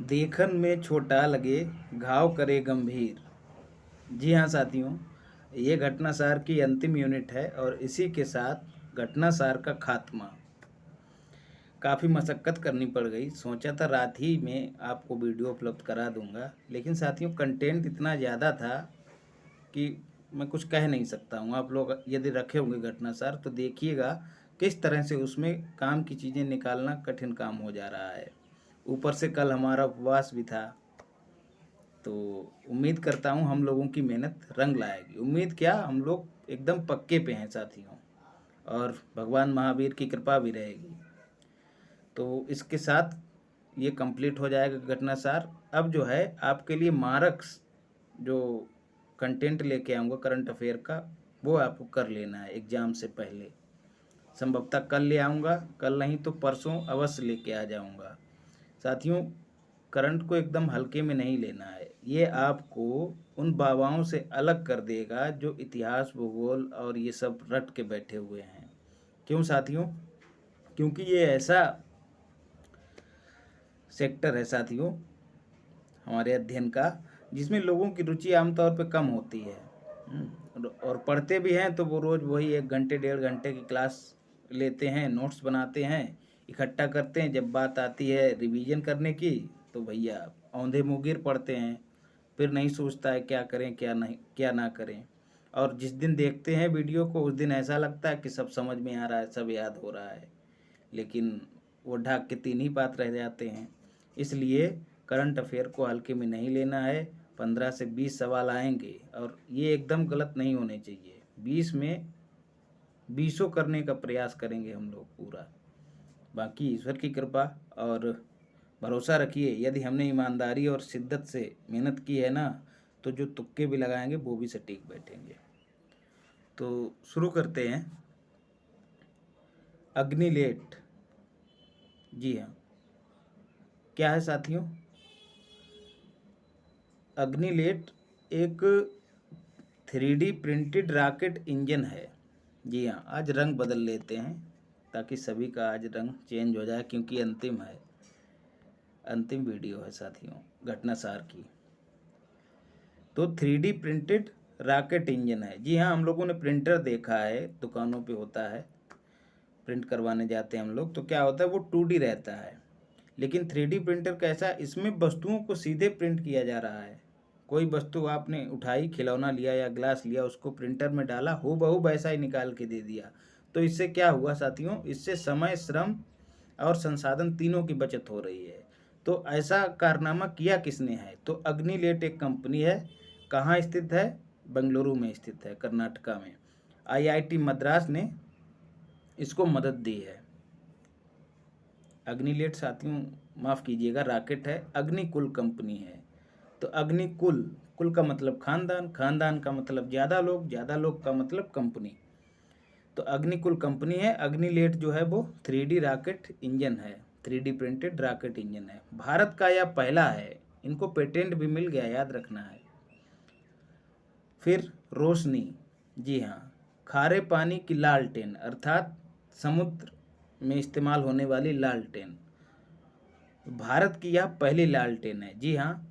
देखन में छोटा लगे, घाव करे गंभीर। जी हाँ साथियों, ये घटनासार की अंतिम यूनिट है और इसी के साथ घटनासार का खात्मा। काफ़ी मशक्क़त करनी पड़ गई। सोचा था रात ही में आपको वीडियो उपलब्ध करा दूंगा, लेकिन साथियों कंटेंट इतना ज़्यादा था कि मैं कुछ कह नहीं सकता हूँ। आप लोग यदि रखे होंगे घटनासार तो देखिएगा किस तरह से उसमें काम की चीज़ें निकालना कठिन काम हो जा रहा है। ऊपर से कल हमारा उपवास भी था, तो उम्मीद करता हूँ हम लोगों की मेहनत रंग लाएगी। उम्मीद क्या, हम लोग एकदम पक्के पे हैं साथियों, और भगवान महावीर की कृपा भी रहेगी। तो इसके साथ ये कंप्लीट हो जाएगा घटनासार। अब जो है आपके लिए मार्क्स जो कंटेंट लेके आऊँगा करंट अफेयर का, वो आपको कर लेना है एग्ज़ाम से पहले। संभवतः कल ले आऊँगा, कल नहीं तो परसों अवश्य लेके आ जाऊँगा। साथियों करंट को एकदम हल्के में नहीं लेना है। ये आपको उन बाबाओं से अलग कर देगा जो इतिहास, भूगोल और ये सब रट के बैठे हुए हैं। क्यों साथियों? क्योंकि ये ऐसा सेक्टर है साथियों हमारे अध्ययन का जिसमें लोगों की रुचि आमतौर पे कम होती है। और पढ़ते भी हैं तो वो रोज़ वही 1 घंटे 1.5 घंटे की क्लास लेते हैं, नोट्स बनाते हैं, इकट्ठा करते हैं। जब बात आती है रिवीजन करने की तो भैया औंधे मुँह पढ़ते हैं, फिर नहीं सोचता है क्या करें क्या नहीं, क्या ना करें। और जिस दिन देखते हैं वीडियो को उस दिन ऐसा लगता है कि सब समझ में आ रहा है, सब याद हो रहा है, लेकिन वो ढाक के 3 ही बात रह जाते हैं। इसलिए करंट अफेयर को हल्के में नहीं लेना है। 15 से 20 सवाल आएंगे और ये एकदम गलत नहीं होने चाहिए। 20 में 20 करने का प्रयास करेंगे हम लोग पूरा। बाकी ईश्वर की कृपा और भरोसा रखिए, यदि हमने ईमानदारी और शिद्दत से मेहनत की है ना, तो जो तुक्के भी लगाएंगे वो भी सटीक बैठेंगे। तो शुरू करते हैं। अग्निलेट, जी हाँ, क्या है साथियों? अग्निलेट एक 3D प्रिंटेड रॉकेट इंजन है। जी हाँ, आज रंग बदल लेते हैं ताकि सभी का आज रंग चेंज हो जाए, क्योंकि अंतिम है, अंतिम वीडियो है साथियों घटनासार की। तो 3D प्रिंटेड रॉकेट इंजन है। जी हाँ, हम लोगों ने प्रिंटर देखा है, दुकानों पे होता है, प्रिंट करवाने जाते हैं हम लोग, तो क्या होता है वो 2D रहता है। लेकिन 3D प्रिंटर कैसा, इसमें वस्तुओं को सीधे प्रिंट किया जा रहा है। कोई वस्तु आपने उठाई, खिलौना लिया या ग्लास लिया, उसको प्रिंटर में डाला, हूबहू वैसा ही निकाल के दे दिया। तो इससे क्या हुआ साथियों, इससे समय, श्रम और संसाधन तीनों की बचत हो रही है। तो ऐसा कारनामा किया किसने है? तो अग्निलेट एक कंपनी है। कहाँ स्थित है? बेंगलुरु में स्थित है, कर्नाटका में। IIT मद्रास ने इसको मदद दी है। अग्निलेट साथियों माफ़ कीजिएगा रॉकेट है, अग्निकुल कंपनी है। तो अग्निकुल, कुल का मतलब खानदान, खानदान का मतलब ज़्यादा लोग, ज़्यादा लोग का मतलब कंपनी। तो अग्निकुल कंपनी है। अग्निलेट जो है वो 3D रॉकेट इंजन है, 3D प्रिंटेड रॉकेट इंजन है। भारत का यह पहला है, इनको पेटेंट भी मिल गया, याद रखना है। फिर रोशनी, जी हाँ, खारे पानी की लालटेन अर्थात समुद्र में इस्तेमाल होने वाली लालटेन, भारत की यह पहली लालटेन है। जी हाँ,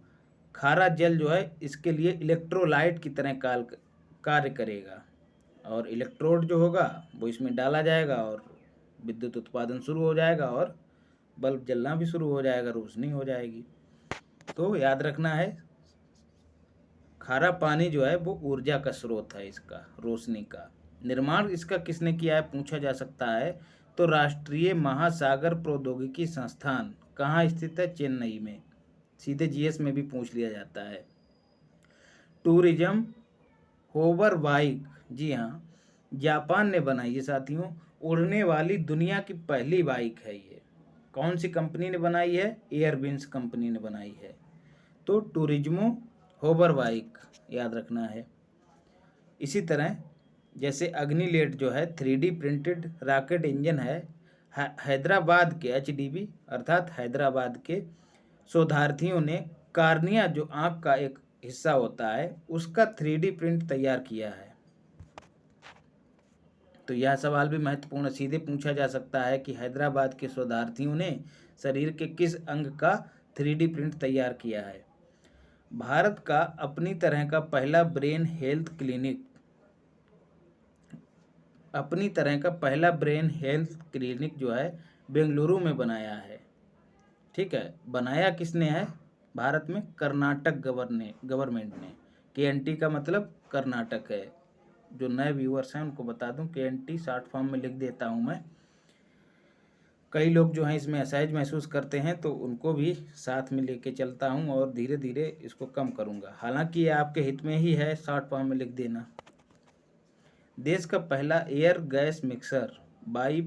खारा जल जो है इसके लिए इलेक्ट्रोलाइट की तरह कार्य करेगा, और इलेक्ट्रोड जो होगा वो इसमें डाला जाएगा और विद्युत उत्पादन शुरू हो जाएगा और बल्ब जलना भी शुरू हो जाएगा, रोशनी हो जाएगी। तो याद रखना है, खारा पानी जो है वो ऊर्जा का स्रोत है, इसका रोशनी का निर्माण इसका किसने किया है पूछा जा सकता है। तो राष्ट्रीय महासागर प्रौद्योगिकी संस्थान कहाँ स्थित है? चेन्नई में। सीधे GS में भी पूछ लिया जाता है। टूरिज्म होवर बाइक, जी हाँ, जापान ने बनाई है साथियों। उड़ने वाली दुनिया की पहली बाइक है ये। कौन सी कंपनी ने बनाई है? एयरविंस कंपनी ने बनाई है। तो टूरिज्मो होवर बाइक याद रखना है। इसी तरह जैसे अग्निलेट जो है 3D प्रिंटेड रॉकेट इंजन है, हैदराबाद के HDB अर्थात हैदराबाद के शोधार्थियों ने कार्निया जो आँख का एक हिस्सा होता है उसका 3D प्रिंट तैयार किया है। तो यह सवाल भी महत्वपूर्ण, सीधे पूछा जा सकता है कि हैदराबाद के शोधार्थियों ने शरीर के किस अंग का 3D प्रिंट तैयार किया है। भारत का अपनी तरह का पहला ब्रेन हेल्थ क्लिनिक जो है बेंगलुरु में बनाया है। ठीक है, बनाया किसने है? भारत में कर्नाटक गवर्नमेंट ने। KNT का मतलब कर्नाटक है। जो नए व्यूअर्स हैं उनको बता दूं, KNT शॉर्ट फॉर्म में लिख देता हूं मैं। कई लोग जो हैं इसमें असहज महसूस करते हैं, तो उनको भी साथ में लेके चलता हूं और धीरे धीरे इसको कम करूंगा। हालांकि ये आपके हित में ही है, शॉर्ट फॉर्म में लिख देना। देश का पहला air gas mixer by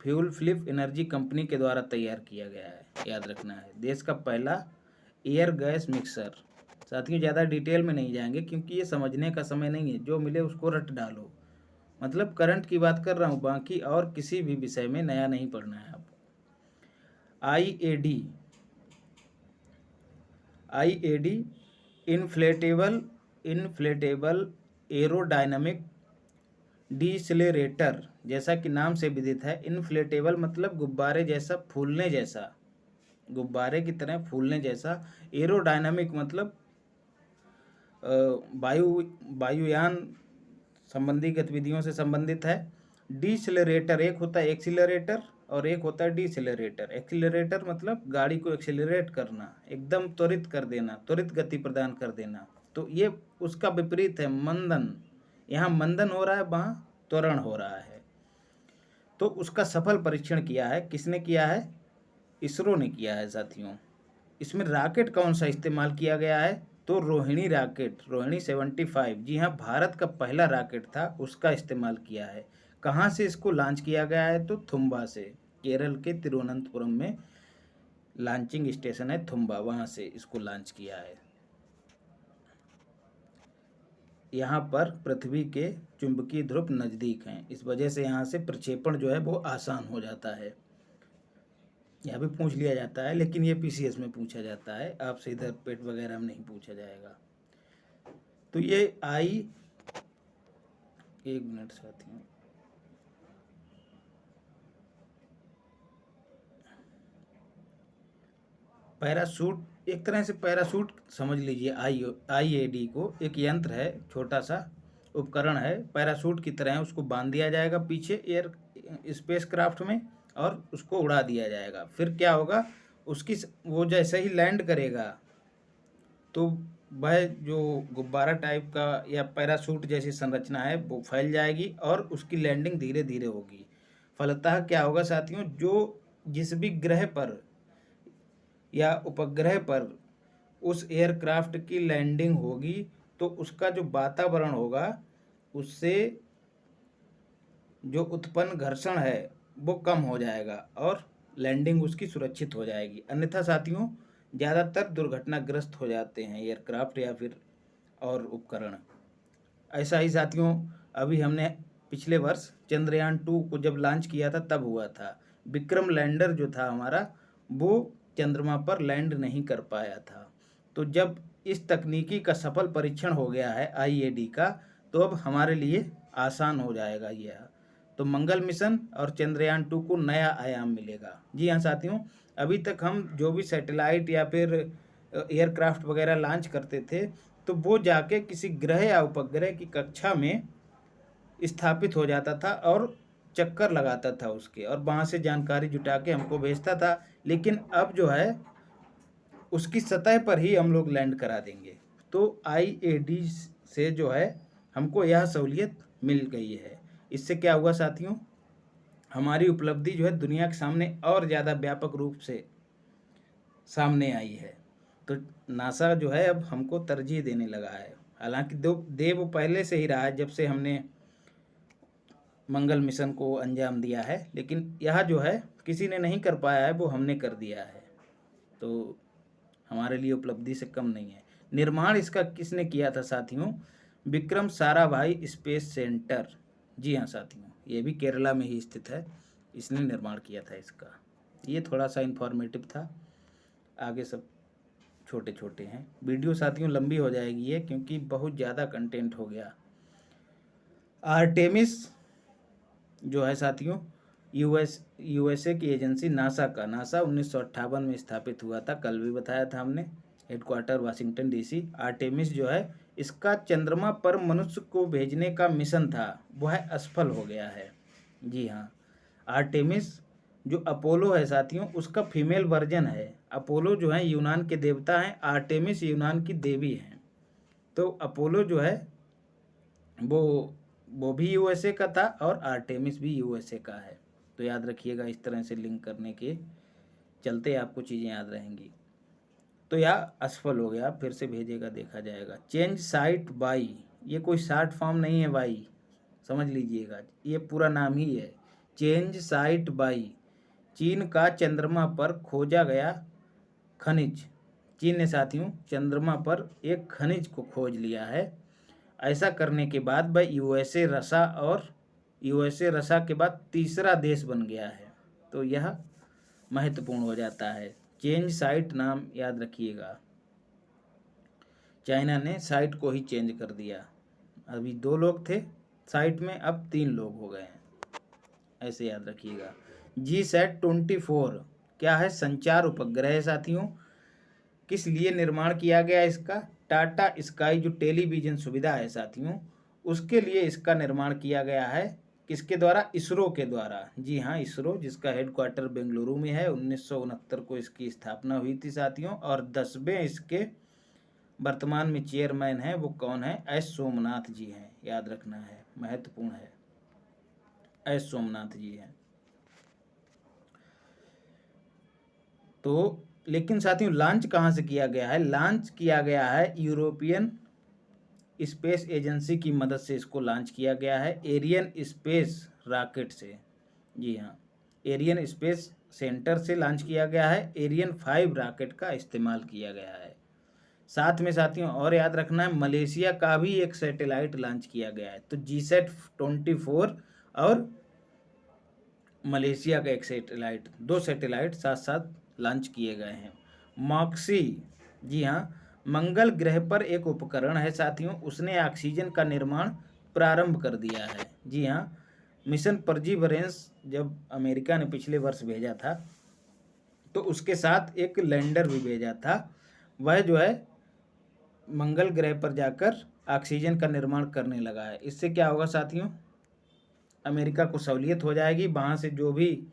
fuel flip energy company के द्वारा तैयार किया गया है, याद रखना है। देश का पहला एयर गैस मिक्सर। साथियों, ज़्यादा डिटेल में नहीं जाएंगे क्योंकि ये समझने का समय नहीं है, जो मिले उसको रट डालो। मतलब करंट की बात कर रहा हूँ, बाकी और किसी भी विषय में नया नहीं पढ़ना है आपको। IAD इन्फ्लेटेबल एरोडायनामिक डिसलेरेटर, जैसा कि नाम से विदित है। इन्फ्लेटेबल मतलब गुब्बारे जैसा, फूलने जैसा, गुब्बारे की तरह फूलने जैसा। एरोडायनामिक मतलब वायुयान संबंधी गतिविधियों से संबंधित है। डिसलेरेटर, एक होता है एक्सीलरेटर और एक होता है डिसलेरेटर। एक्सीलरेटर मतलब गाड़ी को एक्सीलरेट करना, एकदम त्वरित कर देना, त्वरित गति प्रदान कर देना। तो ये उसका विपरीत है, मंदन। यहाँ मंदन हो रहा है, वहाँ त्वरण हो रहा है। तो उसका सफल परीक्षण किया है। किसने किया है? इसरो ने किया है साथियों। इसमें रॉकेट कौन सा इस्तेमाल किया गया है? तो रोहिणी रॉकेट, रोहिणी 75। जी हाँ, भारत का पहला रॉकेट था, उसका इस्तेमाल किया है। कहाँ से इसको लॉन्च किया गया है? तो थुम्बा से, केरल के तिरुवनंतपुरम में लॉन्चिंग स्टेशन है थुम्बा, वहाँ से इसको लॉन्च किया है। यहाँ पर पृथ्वी के चुंबकीय ध्रुव नज़दीक हैं, इस वजह से यहाँ से प्रक्षेपण जो है वो आसान हो जाता है। यहाँ भी पूछ लिया जाता है, लेकिन ये PCS में पूछा जाता है, आपसे इधर पेट वगैरह में नहीं पूछा जाएगा। तो ये एक मिनट साथियों, पैराशूट, एक तरह से पैराशूट समझ लीजिए। IAD को एक यंत्र है, छोटा सा उपकरण है, पैराशूट की तरह उसको बांध दिया जाएगा पीछे एयर स्पेस क्राफ्ट में और उसको उड़ा दिया जाएगा। फिर क्या होगा, उसकी वो जैसे ही लैंड करेगा तो वह जो गुब्बारा टाइप का या पैराशूट जैसी संरचना है वो फैल जाएगी और उसकी लैंडिंग धीरे धीरे होगी। फलतः क्या होगा साथियों, जो जिस भी ग्रह पर या उपग्रह पर उस एयरक्राफ्ट की लैंडिंग होगी तो उसका जो वातावरण होगा उससे जो उत्पन्न घर्षण है वो कम हो जाएगा और लैंडिंग उसकी सुरक्षित हो जाएगी। अन्यथा साथियों, ज़्यादातर दुर्घटनाग्रस्त हो जाते हैं एयरक्राफ्ट या फिर और उपकरण। ऐसा ही साथियों, अभी हमने पिछले वर्ष चंद्रयान 2 को जब लॉन्च किया था तब हुआ था। विक्रम लैंडर जो था हमारा, वो चंद्रमा पर लैंड नहीं कर पाया था। तो जब इस तकनीकी का सफल परीक्षण हो गया है IAD का, तो अब हमारे लिए आसान हो जाएगा यह। तो मंगल मिशन और चंद्रयान 2 को नया आयाम मिलेगा। जी हाँ साथियों, अभी तक हम जो भी सैटेलाइट या फिर एयरक्राफ्ट वगैरह लॉन्च करते थे तो वो जाके किसी ग्रह या उपग्रह की कक्षा में स्थापित हो जाता था और चक्कर लगाता था उसके, और वहाँ से जानकारी जुटा के हमको भेजता था। लेकिन अब जो है उसकी सतह पर ही हम लोग लैंड करा देंगे। तो IAD से जो है हमको यह सहूलियत मिल गई है। इससे क्या हुआ साथियों, हमारी उपलब्धि जो है दुनिया के सामने और ज़्यादा व्यापक रूप से सामने आई है। तो नासा जो है अब हमको तरजीह देने लगा है। हालांकि दे वो पहले से ही रहा है, जब से हमने मंगल मिशन को अंजाम दिया है, लेकिन यह जो है किसी ने नहीं कर पाया है, वो हमने कर दिया है। तो हमारे लिए उपलब्धि से कम नहीं है। निर्माण इसका किसने किया था साथियों? Vikram Sarabhai space centre. जी हाँ साथियों, ये भी केरला में ही स्थित है, इसने निर्माण किया था इसका। ये थोड़ा सा इन्फॉर्मेटिव था, आगे सब छोटे छोटे हैं। वीडियो साथियों लंबी हो जाएगी ये, क्योंकि बहुत ज़्यादा कंटेंट हो गया। आर्टेमिस जो है साथियों, यूएसए की एजेंसी नासा 1958 में स्थापित हुआ था, कल भी बताया था हमने। Headquarter Washington DC. आर्टेमिस जो है इसका चंद्रमा पर मनुष्य को भेजने का मिशन था, वह असफल हो गया है। जी हाँ, आर्टेमिस जो अपोलो है साथियों उसका फीमेल वर्जन है। अपोलो जो है यूनान के देवता हैं, आर्टेमिस यूनान की देवी हैं। तो अपोलो जो है वो वो भी यूएसए का था और आर्टेमिस भी यूएसए का है। तो याद रखिएगा, इस तरह से लिंक करने के चलते आपको चीज़ें याद रहेंगी। तो यह असफल हो गया, फिर से भेजेगा, देखा जाएगा। चेंज साइट बाई, ये कोई शॉर्ट फॉर्म नहीं है बाई, समझ लीजिएगा, ये पूरा नाम ही है। चेंज साइट बाई, चीन का चंद्रमा पर खोजा गया खनिज। चीन ने साथियों चंद्रमा पर एक खनिज को खोज लिया है। ऐसा करने के बाद वह यूएसए रसा के बाद तीसरा देश बन गया है। तो यह महत्वपूर्ण हो जाता है। चेंज साइट नाम याद रखिएगा, चाइना ने साइट को ही चेंज कर दिया। अभी 2 लोग थे साइट में, अब 3 लोग हो गए हैं, ऐसे याद रखिएगा। GSAT-24 क्या है? संचार उपग्रह है साथियों। किस लिए निर्माण किया गया इसका? टाटा स्काई जो टेलीविज़न सुविधा है साथियों, उसके लिए इसका निर्माण किया गया है। किसके द्वारा? इसरो के द्वारा। जी हाँ, इसरो, जिसका हेडक्वार्टर बेंगलुरु में है। 1969 को इसकी स्थापना हुई थी साथियों। और 10वें इसके वर्तमान में चेयरमैन हैं, वो कौन है? एस सोमनाथ जी हैं, याद रखना है, महत्वपूर्ण है, एस सोमनाथ जी हैं। तो लेकिन साथियों लॉन्च कहाँ से किया गया है? लॉन्च किया गया है यूरोपियन स्पेस एजेंसी की मदद से, इसको लॉन्च किया गया है एरियन स्पेस रॉकेट से। जी हाँ, एरियन स्पेस सेंटर से लॉन्च किया गया है। एरियन 5 रॉकेट का इस्तेमाल किया गया है। साथ में साथियों और याद रखना है, मलेशिया का भी एक सैटेलाइट लॉन्च किया गया है। तो GSAT-24 और मलेशिया का एक सैटेलाइट, 2 सैटेलाइट साथ साथ लॉन्च किए गए हैं। मॉक्सी, जी हाँ, मंगल ग्रह पर एक उपकरण है साथियों, उसने ऑक्सीजन का निर्माण प्रारंभ कर दिया है। जी हाँ, मिशन परजीवरेंस जब अमेरिका ने पिछले वर्ष भेजा था, तो उसके साथ एक लैंडर भी भेजा था। वह जो है मंगल ग्रह पर जाकर ऑक्सीजन का निर्माण करने लगा है। इससे क्या होगा साथियों? अमेरिका को सहूलियत हो जाएगी, वहाँ से जो भी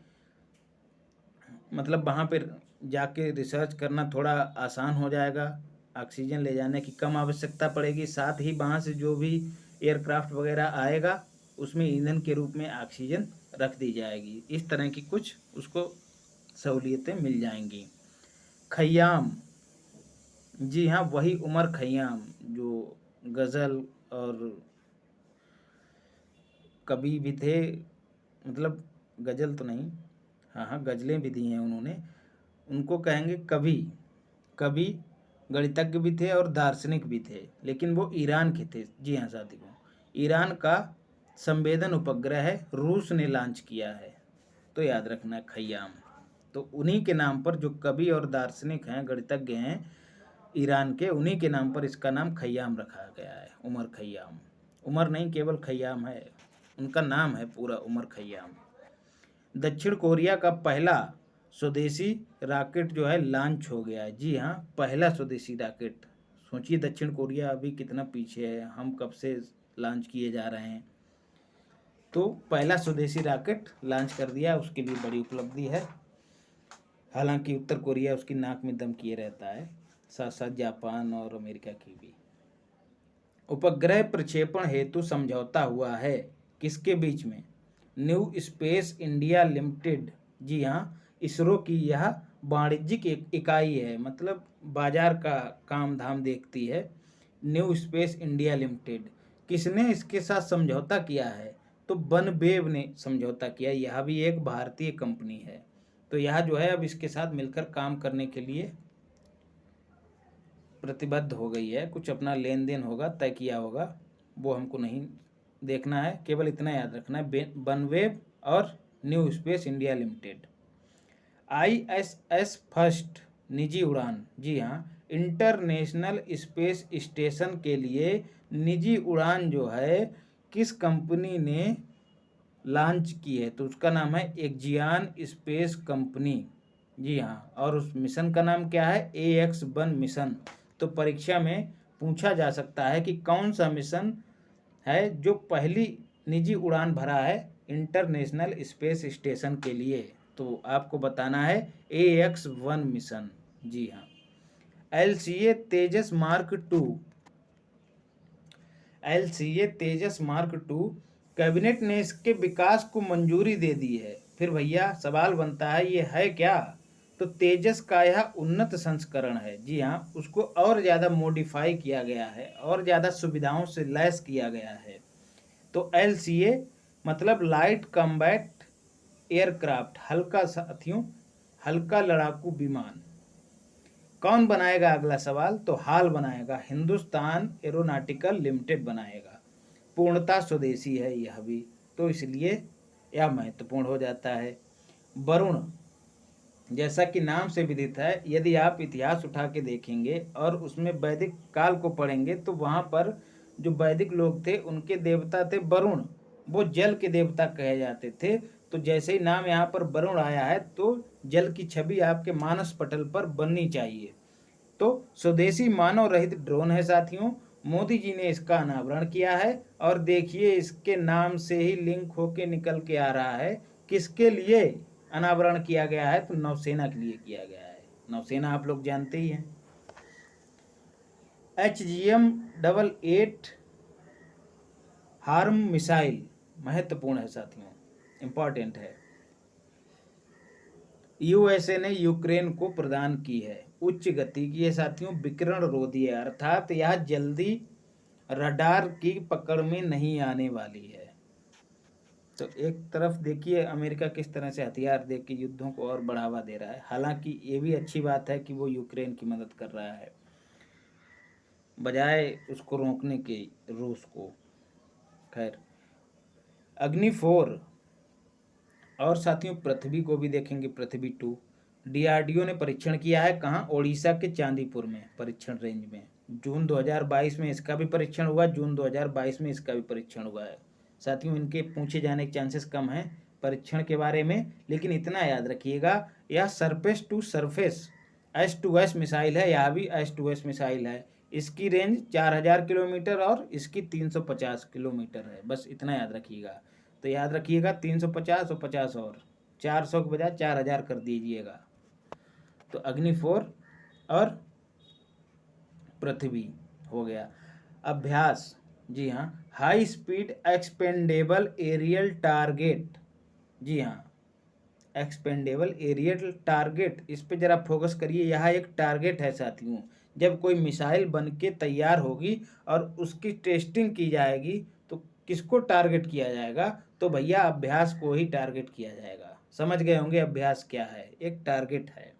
मतलब वहाँ पर जाके रिसर्च करना थोड़ा आसान हो जाएगा, ऑक्सीजन ले जाने की कम आवश्यकता पड़ेगी। साथ ही वहाँ से जो भी एयरक्राफ्ट वगैरह आएगा उसमें ईंधन के रूप में ऑक्सीजन रख दी जाएगी। इस तरह की कुछ उसको सहूलियतें मिल जाएंगी। खय्याम, जी हाँ, वही उमर खय्याम जो गज़ल और कवि भी थे, मतलब गज़ल तो नहीं, हाँ गज़लें भी दी हैं उन्होंने। उनको कहेंगे कवि। कवि, गणितज्ञ भी थे और दार्शनिक भी थे, लेकिन वो ईरान के थे। जी हाँ साथियों, ईरान का संवेदन उपग्रह है, रूस ने लॉन्च किया है। तो याद रखना है खय्याम। तो उन्हीं के नाम पर जो कवि और दार्शनिक हैं, गणितज्ञ हैं ईरान के, उन्हीं के नाम पर इसका नाम खय्याम रखा गया है, उमर खय्याम। उमर नहीं, केवल खय्याम है, उनका नाम है पूरा उमर खय्याम। दक्षिण कोरिया का पहला स्वदेशी रॉकेट जो है लॉन्च हो गया है। जी हाँ, पहला स्वदेशी रॉकेट। सोचिए दक्षिण कोरिया अभी कितना पीछे है, हम कब से लॉन्च किए जा रहे हैं। तो पहला स्वदेशी रॉकेट लॉन्च कर दिया, उसके लिए बड़ी उपलब्धि है। हालांकि उत्तर कोरिया उसकी नाक में दम किए रहता है, साथ साथ जापान और अमेरिका की भी। उपग्रह प्रक्षेपण हेतु समझौता हुआ है किसके बीच में? New space India limited. जी हाँ, इसरो की यह वाणिज्यिक इकाई है, मतलब बाजार का काम धाम देखती है। New space India limited. किसने इसके साथ समझौता किया है? तो वनवेव ने समझौता किया। यह भी एक भारतीय कंपनी है। तो यह जो है अब इसके साथ मिलकर काम करने के लिए प्रतिबद्ध हो गई है। कुछ अपना लेन देन होगा, तय किया होगा, वो हमको नहीं देखना है, केवल इतना याद रखना है, वनवेव और new space India limited. ISS first निजी उड़ान। जी हाँ, इंटरनेशनल स्पेस स्टेशन के लिए निजी उड़ान जो है किस कंपनी ने लॉन्च की है, तो उसका नाम है एक्जियान स्पेस कंपनी। जी हाँ, और उस मिशन का नाम क्या है? AX-1 mission. तो परीक्षा में पूछा जा सकता है कि कौन सा मिशन है जो पहली निजी उड़ान भरा है इंटरनेशनल स्पेस स्टेशन के लिए। तो आपको बताना है AX-1 मिशन। जी हाँ। LCA Tejas mark two, LCA Tejas mark two cabinet ने इसके विकास को मंजूरी दे दी है। फिर भैया सवाल बनता है ये है क्या? तो तेजस का यह उन्नत संस्करण है। जी हाँ, उसको और ज़्यादा मॉडिफाई किया गया है और ज़्यादा सुविधाओं से लैस किया गया है। तो LCA मतलब लाइट कॉम्बैट एयरक्राफ्ट, हल्का साथियों, हल्का लड़ाकू विमान। कौन बनाएगा? अगला सवाल तो हाल बनाएगा, हिंदुस्तान एरोनॉटिकल लिमिटेड बनाएगा। पूर्णतः स्वदेशी है यह भी, तो इसलिए यह महत्वपूर्ण हो जाता है। वरुण, जैसा कि नाम से विदित है, यदि आप इतिहास उठा के देखेंगे और उसमें वैदिक काल को पढ़ेंगे तो वहाँ पर जो वैदिक लोग थे उनके देवता थे वरुण, वो जल के देवता कहे जाते थे। तो जैसे ही नाम यहाँ पर वरुण आया है तो जल की छवि आपके मानस पटल पर बननी चाहिए। तो स्वदेशी मानव रहित ड्रोन है साथियों, मोदी जी ने इसका अनावरण किया है और देखिए इसके नाम से ही लिंक होके निकल के आ रहा है। किसके लिए अनावरण किया गया है? तो नौसेना के लिए किया गया है। नौसेना आप लोग जानते ही हैं। HGM-88 हार्म मिसाइल महत्वपूर्ण है साथियों, इंपॉर्टेंट है। USA ने यूक्रेन को प्रदान की है। उच्च गति की है साथियों, विकिरण रोधी है, अर्थात यह जल्दी रडार की पकड़ में नहीं आने वाली है। तो एक तरफ देखिए अमेरिका किस तरह से हथियार दे के युद्धों को और बढ़ावा दे रहा है। हालांकि ये भी अच्छी बात है कि वो यूक्रेन की मदद कर रहा है बजाय उसको रोकने के, रूस को। खैर, अग्नि 4 और साथियों पृथ्वी को भी देखेंगे। पृथ्वी 2 DRDO ने परीक्षण किया है। कहाँ? ओडिशा के चांदीपुर में, परीक्षण रेंज में। जून 2022 में इसका भी परीक्षण हुआ, जून 2022 में इसका भी परीक्षण हुआ है। साथियों इनके पूछे जाने के चांसेस कम हैं परीक्षण के बारे में, लेकिन इतना याद रखिएगा यह surface to surface S2S missile है। यह भी S2S मिसाइल है। इसकी रेंज 4000 किलोमीटर और इसकी 350 किलोमीटर है। बस इतना याद रखिएगा। तो याद रखिएगा 350 और 50 और 400 के बजाय 4000 कर दीजिएगा। तो अग्नि 4 और पृथ्वी हो गया। अभ्यास, जी हाँ, high speed expendable aerial target. जी हाँ, एक्सपेंडेबल एरियल टारगेट, इस पे जरा फोकस करिए। यह एक टारगेट है साथियों। जब कोई मिसाइल बन के तैयार होगी और उसकी टेस्टिंग की जाएगी तो किसको टारगेट किया जाएगा? तो भैया अभ्यास को ही टारगेट किया जाएगा। समझ गए होंगे अभ्यास क्या है? एक टारगेट है।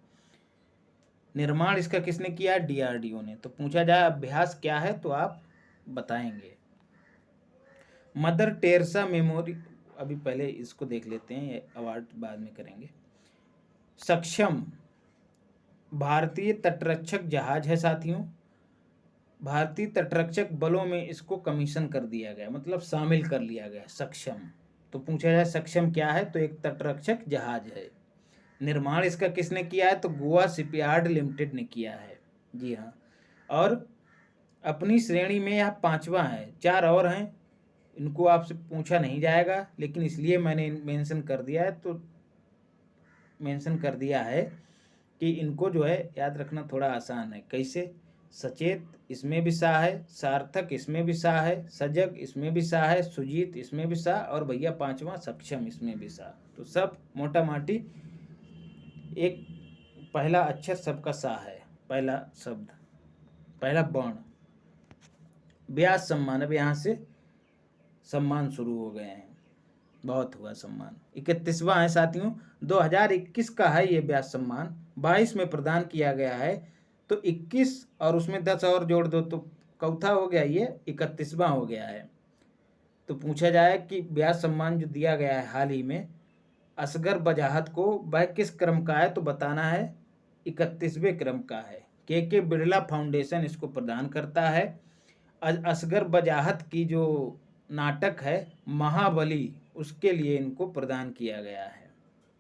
निर्माण इसका किसने किया? DRDO ने। तो पूछा जाए अभ्यास क्या है तो आप बताएंगे। मदर टेरेसा मेमोरी, अभी पहले इसको देख लेते हैं, ये अवार्ड बाद में करेंगे। सक्षम भारतीय तटरक्षक जहाज है साथियों। भारतीय तटरक्षक बलों में इसको कमीशन कर दिया गया, मतलब शामिल कर लिया गया सक्षम। तो पूछा जाए सक्षम क्या है? तो एक तटरक्षक जहाज है। निर्माण इसका किसने किया है? तो गोवा शिपयार्ड लिमिटेड ने किया है। जी हाँ, और अपनी श्रेणी में यह 5वां है। 4 और हैं, इनको आपसे पूछा नहीं जाएगा, लेकिन इसलिए मैंने मेंशन कर दिया है। तो मेंशन कर दिया है कि इनको जो है याद रखना थोड़ा आसान है। कैसे? सचेत इसमें भी सा है, सार्थक इसमें भी सा है, सजग इसमें भी सा है, सुजीत इसमें भी सा, और भैया 5वां सक्षम इसमें भी सा। तो सब मोटा माटी एक पहला अक्षर सबका सा है, पहला शब्द, पहला वर्ण। व्यास सम्मान, अब यहाँ से सम्मान शुरू हो गए हैं। बहुत हुआ सम्मान। 31वां है साथियों, 2021 का है ये व्यास सम्मान। 22 में प्रदान किया गया है। तो 21 और उसमें 10 और जोड़ दो तो चौथा हो गया, ये 31वां हो गया है। तो पूछा जाए कि व्यास सम्मान जो दिया गया है हाल ही में असगर बजाहत को, वह किस क्रम का है? तो बताना है 31वें क्रम का है। के बिरला फाउंडेशन इसको प्रदान करता है। असगर बजाहत की जो नाटक है महाबली, उसके लिए इनको प्रदान किया गया है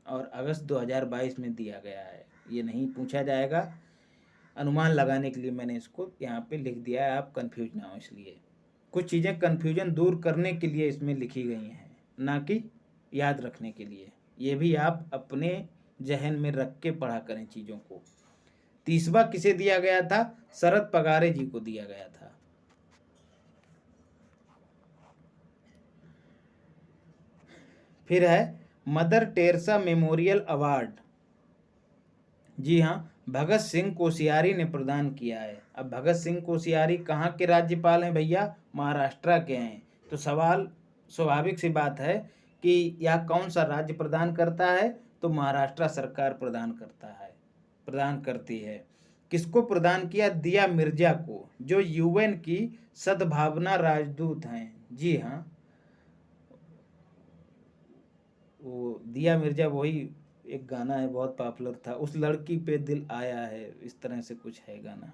और अगस्त 2022 में दिया गया है। ये नहीं पूछा जाएगा, अनुमान लगाने के लिए मैंने इसको यहाँ पे लिख दिया है, आप कंफ्यूज ना हो इसलिए। कुछ चीज़ें कन्फ्यूजन दूर करने के लिए इसमें लिखी गई हैं, ना कि याद रखने के लिए। ये भी आप अपने जहन में रख के पढ़ा करें चीज़ों को। 30वां किसे दिया गया था? शरद पगारे जी को दिया गया था। फिर है मदर टेरेसा मेमोरियल अवार्ड। जी हाँ, भगत सिंह कोश्यारी ने प्रदान किया है। अब भगत सिंह कोश्यारी कहाँ के राज्यपाल हैं भैया? महाराष्ट्र के हैं। तो सवाल स्वाभाविक सी बात है कि यह कौन सा राज्य प्रदान करता है? तो महाराष्ट्र सरकार प्रदान करती है। किसको प्रदान किया? दिया मिर्जा को, जो यूएन की सद्भावना राजदूत हैं। जी हाँ, वो दिया मिर्जा, वही एक गाना है बहुत पॉपुलर था, उस लड़की पे दिल आया है, इस तरह से कुछ है गाना,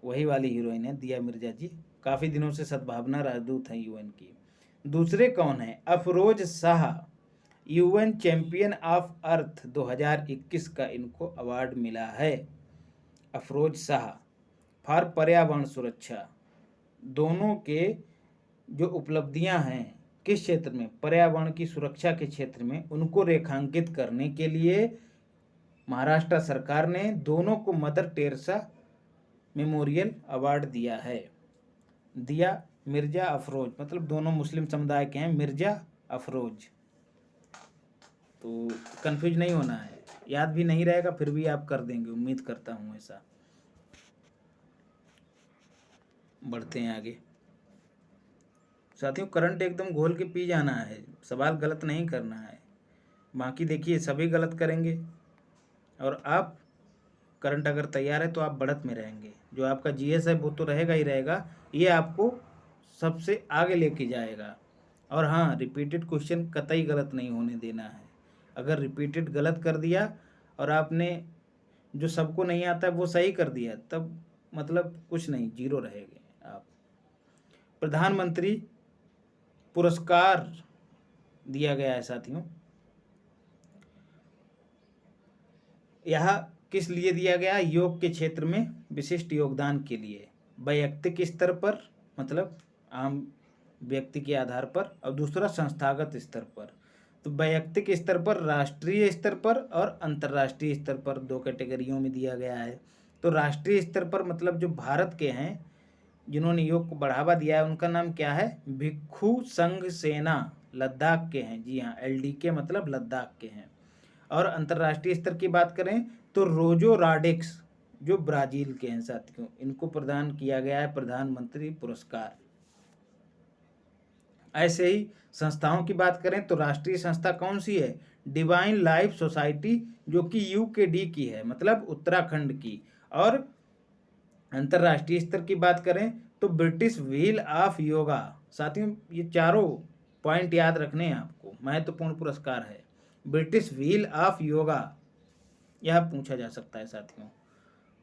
वही वाली हीरोइन है दिया मिर्जा जी। काफ़ी दिनों से सद्भावना राजदूत हैं यूएन की। दूसरे कौन है? Afroz Shah, UN champion of earth 2021 का इनको अवार्ड मिला है। अफरोज शाह फॉर पर्यावरण सुरक्षा। दोनों के जो उपलब्धियां हैं किस क्षेत्र में? पर्यावरण की सुरक्षा के क्षेत्र में, उनको रेखांकित करने के लिए महाराष्ट्र सरकार ने दोनों को मदर टेरेसा मेमोरियल अवार्ड दिया है। दिया मिर्जा अफरोज, मतलब दोनों मुस्लिम समुदाय के हैं, मिर्जा अफरोज। तो कंफ्यूज नहीं होना है, याद भी नहीं रहेगा फिर भी आप कर देंगे, उम्मीद करता हूँ ऐसा। बढ़ते हैं आगे साथियों। करंट एकदम घोल के पी जाना है, सवाल गलत नहीं करना है। बाकी देखिए सभी गलत करेंगे और आप करंट अगर तैयार है तो आप बढ़त में रहेंगे। जो आपका जीएस है वो तो रहेगा ही रहेगा, ये आपको सबसे आगे लेके जाएगा। और हाँ, रिपीटेड क्वेश्चन कतई गलत नहीं होने देना है। अगर रिपीटेड गलत कर दिया और आपने जो सबको नहीं आता है वो सही कर दिया, तब मतलब कुछ नहीं, जीरो रहेंगे आप। प्रधानमंत्री पुरस्कार दिया गया है साथियों। यह किस लिए दिया गया? योग के क्षेत्र में विशिष्ट योगदान के लिए। वैयक्तिक स्तर पर, मतलब आम व्यक्ति के आधार पर, और दूसरा संस्थागत स्तर पर। तो वैयक्तिक स्तर पर, राष्ट्रीय स्तर पर और अंतर्राष्ट्रीय स्तर पर, दो कैटेगरियों में दिया गया है। तो राष्ट्रीय स्तर पर मतलब जो भारत के हैं जिन्होंने योग को बढ़ावा दिया है, उनका नाम क्या है? भिक्खु संघ सेना, लद्दाख के हैं। जी हाँ, LDK मतलब लद्दाख के हैं। और अंतर्राष्ट्रीय स्तर की बात करें तो रोजो राडिक्स, जो ब्राजील के हैं साथियों, इनको प्रदान किया गया है प्रधानमंत्री पुरस्कार। ऐसे ही संस्थाओं की बात करें तो राष्ट्रीय संस्था कौन सी है? डिवाइन लाइफ सोसाइटी, जो कि UKD की है, मतलब उत्तराखंड की। और अंतर्राष्ट्रीय स्तर की बात करें तो ब्रिटिश व्हील ऑफ योगा। साथियों ये चारों पॉइंट याद रखने हैं आपको, महत्वपूर्ण पुरस्कार है। ब्रिटिश व्हील ऑफ योगा, यह पूछा जा सकता है साथियों।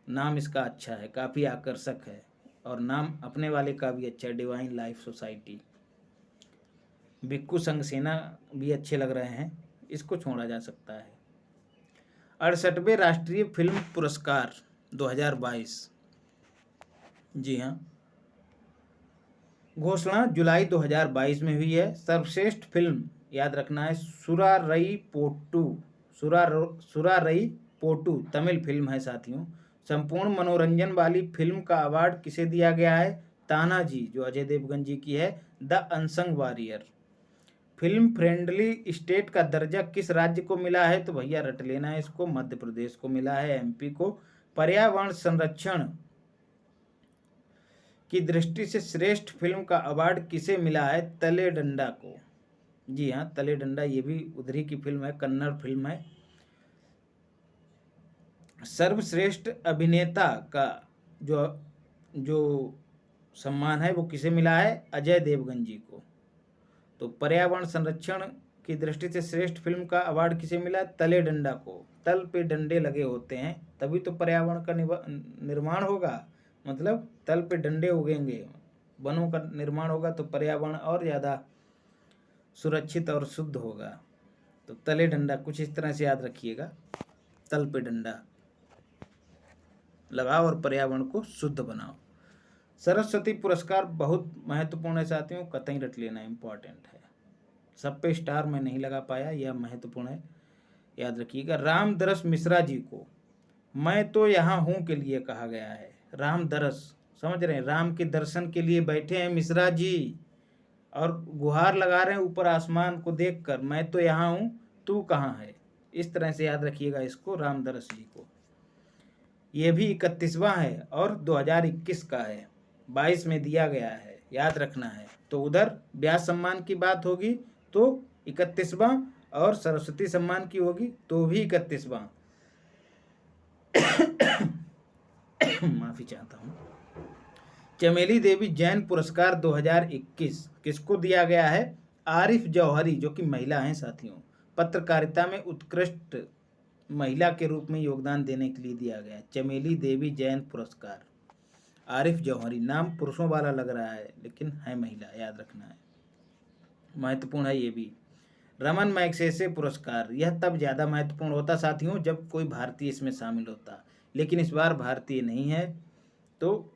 नाम इसका अच्छा है, काफ़ी आकर्षक है, और नाम अपने वाले का भी अच्छा है, डिवाइन लाइफ सोसाइटी। भिक्खु संघ सेना भी अच्छे लग रहे हैं, इसको छोड़ा जा सकता है। 68वें राष्ट्रीय फिल्म पुरस्कार 2022। जी हाँ, घोषणा जुलाई 2022 में हुई है। सर्वश्रेष्ठ फिल्म याद रखना है सुरारई पोट्टू। सुरारई पोट्टू तमिल फिल्म है साथियों। संपूर्ण मनोरंजन वाली फिल्म का अवार्ड किसे दिया गया है? तानाजी, जो अजय देवगन जी की है, the unsung warrior. Film friendly state का दर्जा किस राज्य को मिला है? तो भैया रट लेना है इसको, मध्य प्रदेश को मिला है, MP को। पर्यावरण संरक्षण की दृष्टि से श्रेष्ठ फिल्म का अवार्ड किसे मिला है? तले डंडा को। जी हाँ, तले डंडा, ये भी उधरी की फिल्म है, कन्नड़ फिल्म है। सर्वश्रेष्ठ अभिनेता का जो सम्मान है वो किसे मिला है? अजय देवगन जी को। तो पर्यावरण संरक्षण की दृष्टि से श्रेष्ठ फिल्म का अवार्ड किसे मिला? तले डंडा को। तल पे डंडे लगे होते हैं तभी तो पर्यावरण का निर्माण होगा, मतलब तल पे डंडे उगेंगे, वनों का निर्माण होगा तो पर्यावरण और ज़्यादा सुरक्षित और शुद्ध होगा। तो तले डंडा कुछ इस तरह से याद रखिएगा, तल पे डंडा लगाओ और पर्यावरण को शुद्ध बनाओ। सरस्वती पुरस्कार बहुत महत्वपूर्ण है साथियों, कतई रट लेना, इम्पोर्टेंट है। सब पे स्टार मैं नहीं लगा पाया, यह महत्वपूर्ण है, याद रखिएगा। रामदरस मिश्रा जी को मैं तो यहाँ हूँ के लिए कहा गया है। रामदरस, समझ रहे हैं, राम के दर्शन के लिए बैठे हैं मिश्रा जी और गुहार लगा रहे हैं ऊपर आसमान को देखकर, मैं तो यहाँ हूँ तू कहाँ है। इस तरह से याद रखिएगा इसको, रामदरस जी को। ये भी 31वां है और 2021 का है, 22 में दिया गया है, याद रखना है। तो उधर व्यास सम्मान की बात होगी तो 31वां, और सरस्वती सम्मान की होगी तो भी 31वां। माफी चाहता हूँ। चमेली देवी जैन पुरस्कार 2021 किसको दिया गया है? आरिफ जौहरी, जो कि महिला हैं साथियों। पत्रकारिता में उत्कृष्ट महिला के रूप में योगदान देने के लिए दिया गया है चमेली देवी जैन पुरस्कार। आरिफ जौहरी, नाम पुरुषों वाला लग रहा है लेकिन है महिला, याद रखना है, महत्वपूर्ण है ये भी। रमन मैग्सेसे पुरस्कार, यह तब ज़्यादा महत्वपूर्ण होता साथियों जब कोई भारतीय इसमें शामिल होता, लेकिन इस बार भारतीय नहीं है। तो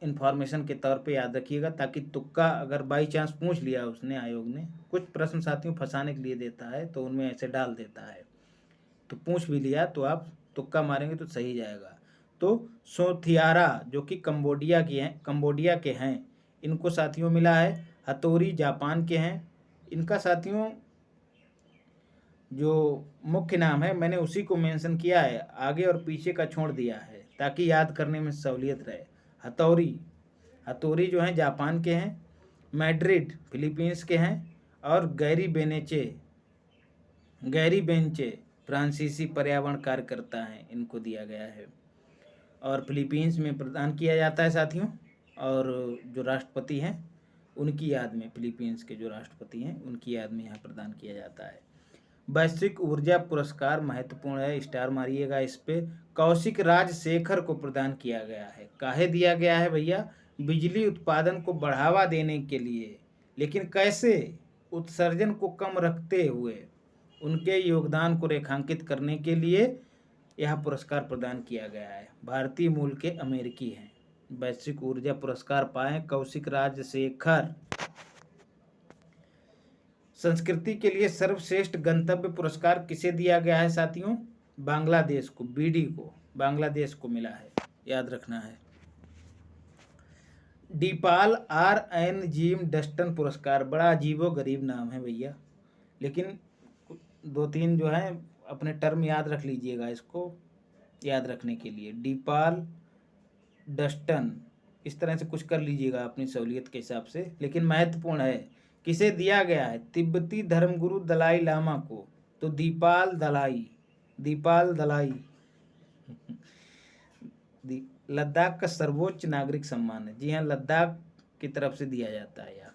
इन्फॉर्मेशन के तौर पे याद रखिएगा, ताकि तुक्का अगर बाई चांस पूछ लिया उसने, आयोग ने कुछ प्रश्न साथियों फंसाने के लिए देता है तो उनमें ऐसे डाल देता है, तो पूछ भी लिया तो आप तुक्का मारेंगे तो सही जाएगा। तो सोथियारा जो कि कंबोडिया के हैं, इनको साथियों मिला है। हथौरी जापान के हैं। इनका साथियों जो मुख्य नाम है मैंने उसी को मेंशन किया है, आगे और पीछे का छोड़ दिया है ताकि याद करने में सहूलियत रहे। हथौरी जो हैं जापान के हैं, मैड्रिड फिलीपींस के हैं, और गैरी बेंचे फ्रांसीसी पर्यावरण कार्यकर्ता हैं, इनको दिया गया है और फिलीपींस में प्रदान किया जाता है साथियों। और जो राष्ट्रपति हैं उनकी याद में, फिलीपींस के जो राष्ट्रपति हैं उनकी याद में यहाँ प्रदान किया जाता है। वैश्विक ऊर्जा पुरस्कार महत्वपूर्ण है, स्टार मारिएगा इस पे। कौशिक राजशेखर को प्रदान किया गया है। काहे दिया गया है भैया? बिजली उत्पादन को बढ़ावा देने के लिए, लेकिन कैसे? उत्सर्जन को कम रखते हुए उनके योगदान को रेखांकित करने के लिए यह पुरस्कार प्रदान किया गया है। भारतीय मूल के अमेरिकी हैं। वैश्विक ऊर्जा पुरस्कार पाए कौशिक राजशेखर। संस्कृति के लिए सर्वश्रेष्ठ गंतव्य पुरस्कार किसे दिया गया है साथियों? बांग्लादेश को, बीडी को, बांग्लादेश को मिला है, याद रखना है। डीपाल RN जिम डस्टन पुरस्कार, बड़ा अजीबो गरीब नाम है भैया, लेकिन 2-3 जो है अपने टर्म याद रख लीजिएगा इसको, याद रखने के लिए। डीपाल डस्टन, इस तरह से कुछ कर लीजिएगा अपनी सहूलियत के हिसाब से, लेकिन महत्वपूर्ण है। किसे दिया गया है? तिब्बती धर्मगुरु दलाई लामा को। तो दीपाल दलाई लद्दाख का सर्वोच्च नागरिक सम्मान है। जी हाँ, लद्दाख की तरफ से दिया जाता है। यह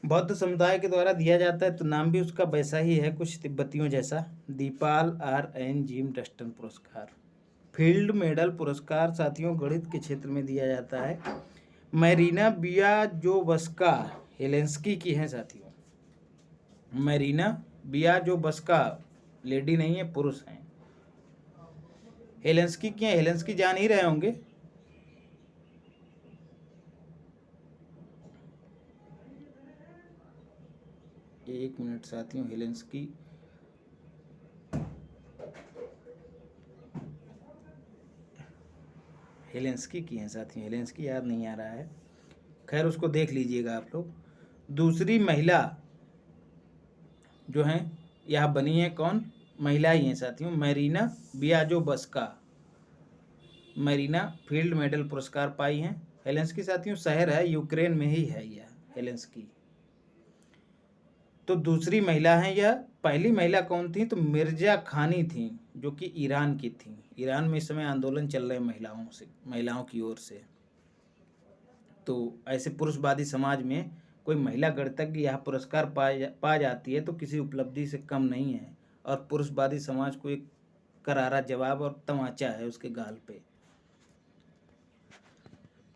बौद्ध समुदाय के द्वारा दिया जाता है, तो नाम भी उसका वैसा ही है, कुछ तिब्बतियों जैसा। दीपाल RN जिम डस्टन पुरस्कार। फील्ड मेडल पुरस्कार साथियों गणित के क्षेत्र में दिया जाता है। मैरीना बियाजोवस्का हेलेंस्की की हैं साथियों। मैरीना बियाजोवस्का लेडी नहीं है, पुरुष हैं। हेलेंस्की की हैं, हेलेंस्की जान ही रहे होंगे। एक मिनट साथियों, हेलेंस्की की हैं साथियों, हेलेंस्की याद नहीं आ रहा है, खैर उसको देख लीजिएगा आप लोग। दूसरी महिला जो हैं यह बनी है कौन? महिला ही हैं साथियों, मैरीना बियाजोवस्का। मैरीना फील्ड मेडल पुरस्कार पाई हैं। हेलेंस्की साथियों शहर है यूक्रेन में ही है यह हेलेंस्की। तो दूसरी महिला हैं यह। पहली महिला कौन थी? तो मिर्जा खानी थी, जो कि ईरान की थी। ईरान में इस समय आंदोलन चल रहे महिलाओं की ओर से। तो ऐसे पुरुषवादी समाज में कोई महिला गणतज्ञ यह पुरस्कार पा जाती है तो किसी उपलब्धि से कम नहीं है, और पुरुषवादी समाज को एक करारा जवाब और तमाचा है उसके गाल पे।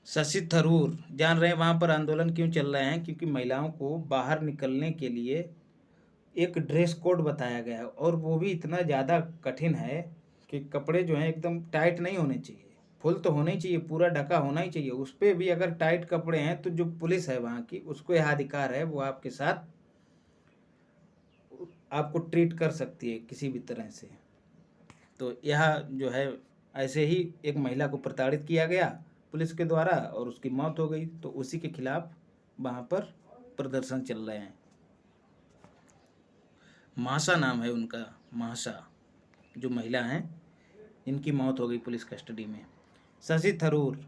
शशि थरूर, जान रहे हैं वहाँ पर आंदोलन क्यों चल रहे हैं? क्योंकि महिलाओं को बाहर निकलने के लिए एक ड्रेस कोड बताया गया है, और वो भी इतना ज़्यादा कठिन है कि कपड़े जो हैं एकदम टाइट नहीं होने चाहिए, फुल तो होना ही चाहिए, पूरा ढका होना ही चाहिए। उस पर भी अगर टाइट कपड़े हैं तो जो पुलिस है वहाँ की, उसको यह अधिकार है, वो आपके साथ आपको ट्रीट कर सकती है किसी भी तरह से। तो यह जो है, ऐसे ही एक महिला को प्रताड़ित किया गया पुलिस के द्वारा और उसकी मौत हो गई, तो उसी के खिलाफ वहाँ पर प्रदर्शन चल रहे हैं। माशा नाम है उनका, माशा, जो महिला हैं इनकी मौत हो गई पुलिस कस्टडी में। शशि थरूर,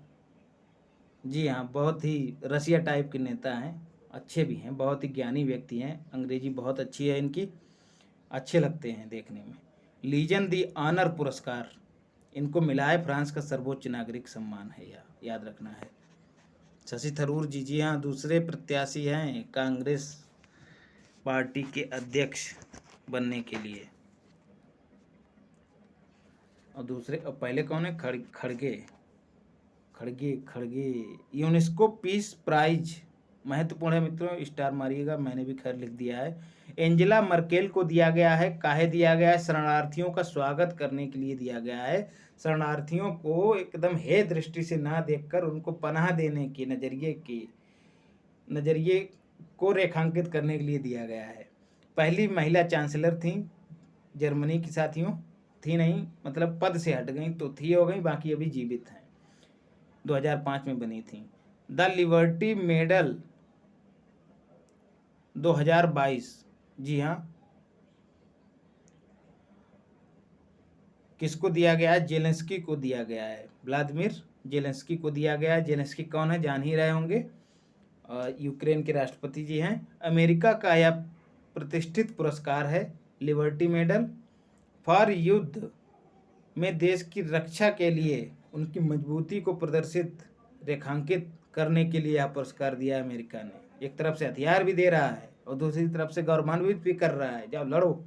जी हाँ, बहुत ही रसिया टाइप के नेता हैं, अच्छे भी हैं, बहुत ही ज्ञानी व्यक्ति हैं, अंग्रेजी बहुत अच्छी है इनकी, अच्छे लगते हैं देखने में। लीजन दी ऑनर पुरस्कार इनको मिला है, फ्रांस का सर्वोच्च नागरिक सम्मान है, यह याद रखना है। शशि थरूर जी, जी हाँ, दूसरे प्रत्याशी हैं कांग्रेस पार्टी के अध्यक्ष बनने के लिए। और दूसरे, और पहले कौन है? खड़गे खड़गे खड़गे यूनेस्को पीस प्राइज, महत्वपूर्ण है मित्रों, स्टार मारिएगा, मैंने भी खैर लिख दिया है। एंजेला मर्केल को दिया गया है, काहे दिया गया है? शरणार्थियों का स्वागत करने के लिए दिया गया है। शरणार्थियों को एकदम हे दृष्टि से ना देखकर उनको पनाह देने के नज़रिए को रेखांकित करने के लिए दिया गया है। पहली महिला चांसलर थी जर्मनी की, साथियों, थी नहीं, मतलब पद से हट गई तो थी हो गई, बाकी अभी जीवित हैं, 2005 में बनी थी। द लिबर्टी मेडल 2022, जी हाँ, किसको दिया गया है? जेलेंस्की को दिया गया है, व्लादिमीर जेलेंस्की को दिया गया है। जेलेंस्की कौन है? जान ही रहे होंगे, यूक्रेन के राष्ट्रपति जी हैं। अमेरिका का यह प्रतिष्ठित पुरस्कार है, लिबर्टी मेडल, फॉर युद्ध में देश की रक्षा के लिए उनकी मजबूती को प्रदर्शित रेखांकित करने के लिए यह पुरस्कार दिया है अमेरिका ने। एक तरफ से हथियार भी दे रहा है और दूसरी तरफ से गौरवान्वित भी कर रहा है, जाओ लड़ो,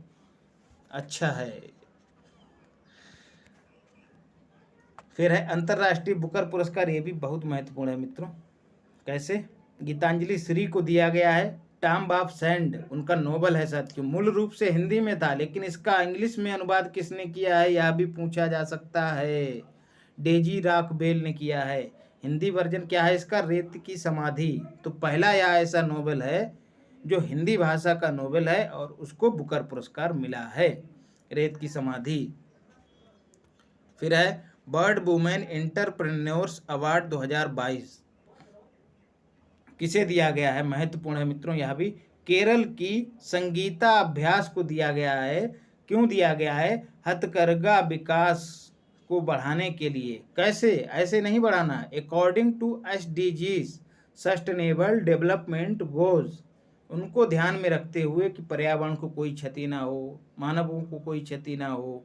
अच्छा है। फिर है अंतर्राष्ट्रीय बुकर पुरस्कार, ये भी बहुत महत्वपूर्ण है मित्रों। कैसे? गीतांजलि श्री को दिया गया है, टॉम ऑफ सैंड उनका नोबल है साथियों। मूल रूप से हिंदी में था, लेकिन इसका इंग्लिश में अनुवाद किसने किया है, यह भी पूछा जा सकता है। डेजी रॉकवेल ने किया है। हिंदी वर्जन क्या है इसका? रेत की समाधि। तो पहला यह ऐसा नोबेल है जो हिंदी भाषा का नोबेल है और उसको बुकर पुरस्कार मिला है, रेत की समाधि। फिर है बर्ड वुमेन एंटरप्रेन्योर्स अवार्ड 2022, किसे दिया गया है? महत्वपूर्ण है मित्रों, यह भी केरल की संगीता अभ्यास को दिया गया है। क्यों दिया गया है? हथकरघा विकास को बढ़ाने के लिए। कैसे? ऐसे नहीं बढ़ाना, according to SDGs, sustainable development goals, उनको ध्यान में रखते हुए कि पर्यावरण को कोई क्षति ना हो, मानवों को कोई क्षति ना हो।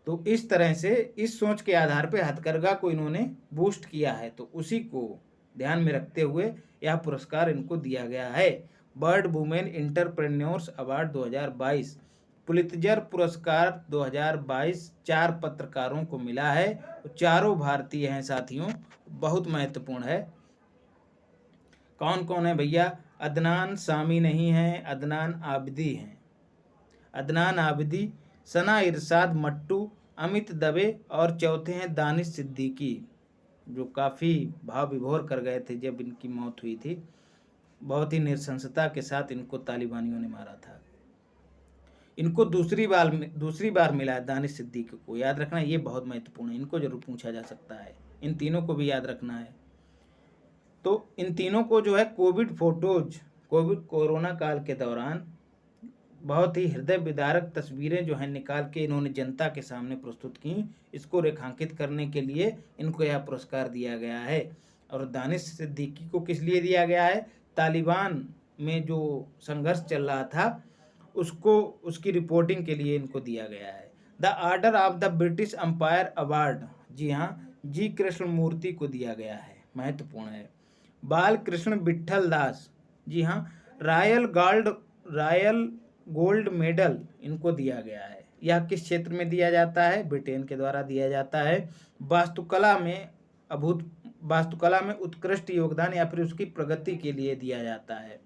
तो इस तरह से, इस सोच के आधार पर हथकरघा को इन्होंने बूस्ट किया है, तो उसी को ध्यान में रखते हुए यह पुरस्कार इनको दिया गया है। Bird women entrepreneurs award 2022। Pulitzer पुरस्कार 2022 4 पत्रकारों को मिला है, चारों भारतीय हैं साथियों, बहुत महत्वपूर्ण है। कौन कौन है भैया? अदनान सामी नहीं है, अदनान आबिदी हैं। अदनान आबिदी, सना इरशाद मट्टू, अमित दवे, और चौथे हैं दानिश सिद्दीकी, जो काफ़ी भाव विभोर कर गए थे जब इनकी मौत हुई थी। बहुत ही नृशंसता के साथ इनको तालिबानियों ने मारा था। इनको दूसरी बार मिला है दानिश सिद्दीकी को, याद रखना, ये बहुत महत्वपूर्ण है, इनको जरूर पूछा जा सकता है, इन तीनों को भी याद रखना है। तो इन तीनों को जो है कोरोना काल के दौरान बहुत ही हृदय विदारक तस्वीरें जो हैं निकाल के इन्होंने जनता के सामने प्रस्तुत की, इसको रेखांकित करने के लिए इनको यह पुरस्कार दिया गया है। और दानिश सिद्दीकी को किस लिए दिया गया है? तालिबान में जो संघर्ष चल रहा था उसको, उसकी रिपोर्टिंग के लिए इनको दिया गया है। The order of the British Empire award, जी हाँ, जी कृष्ण मूर्ति को दिया गया है, महत्वपूर्ण है। बाल कृष्ण विट्ठल दास, जी हाँ, रॉयल गोल्ड मेडल इनको दिया गया है। यह किस क्षेत्र में दिया जाता है? ब्रिटेन के द्वारा दिया जाता है। वास्तुकला में वास्तुकला में उत्कृष्ट योगदान या फिर उसकी प्रगति के लिए दिया जाता है।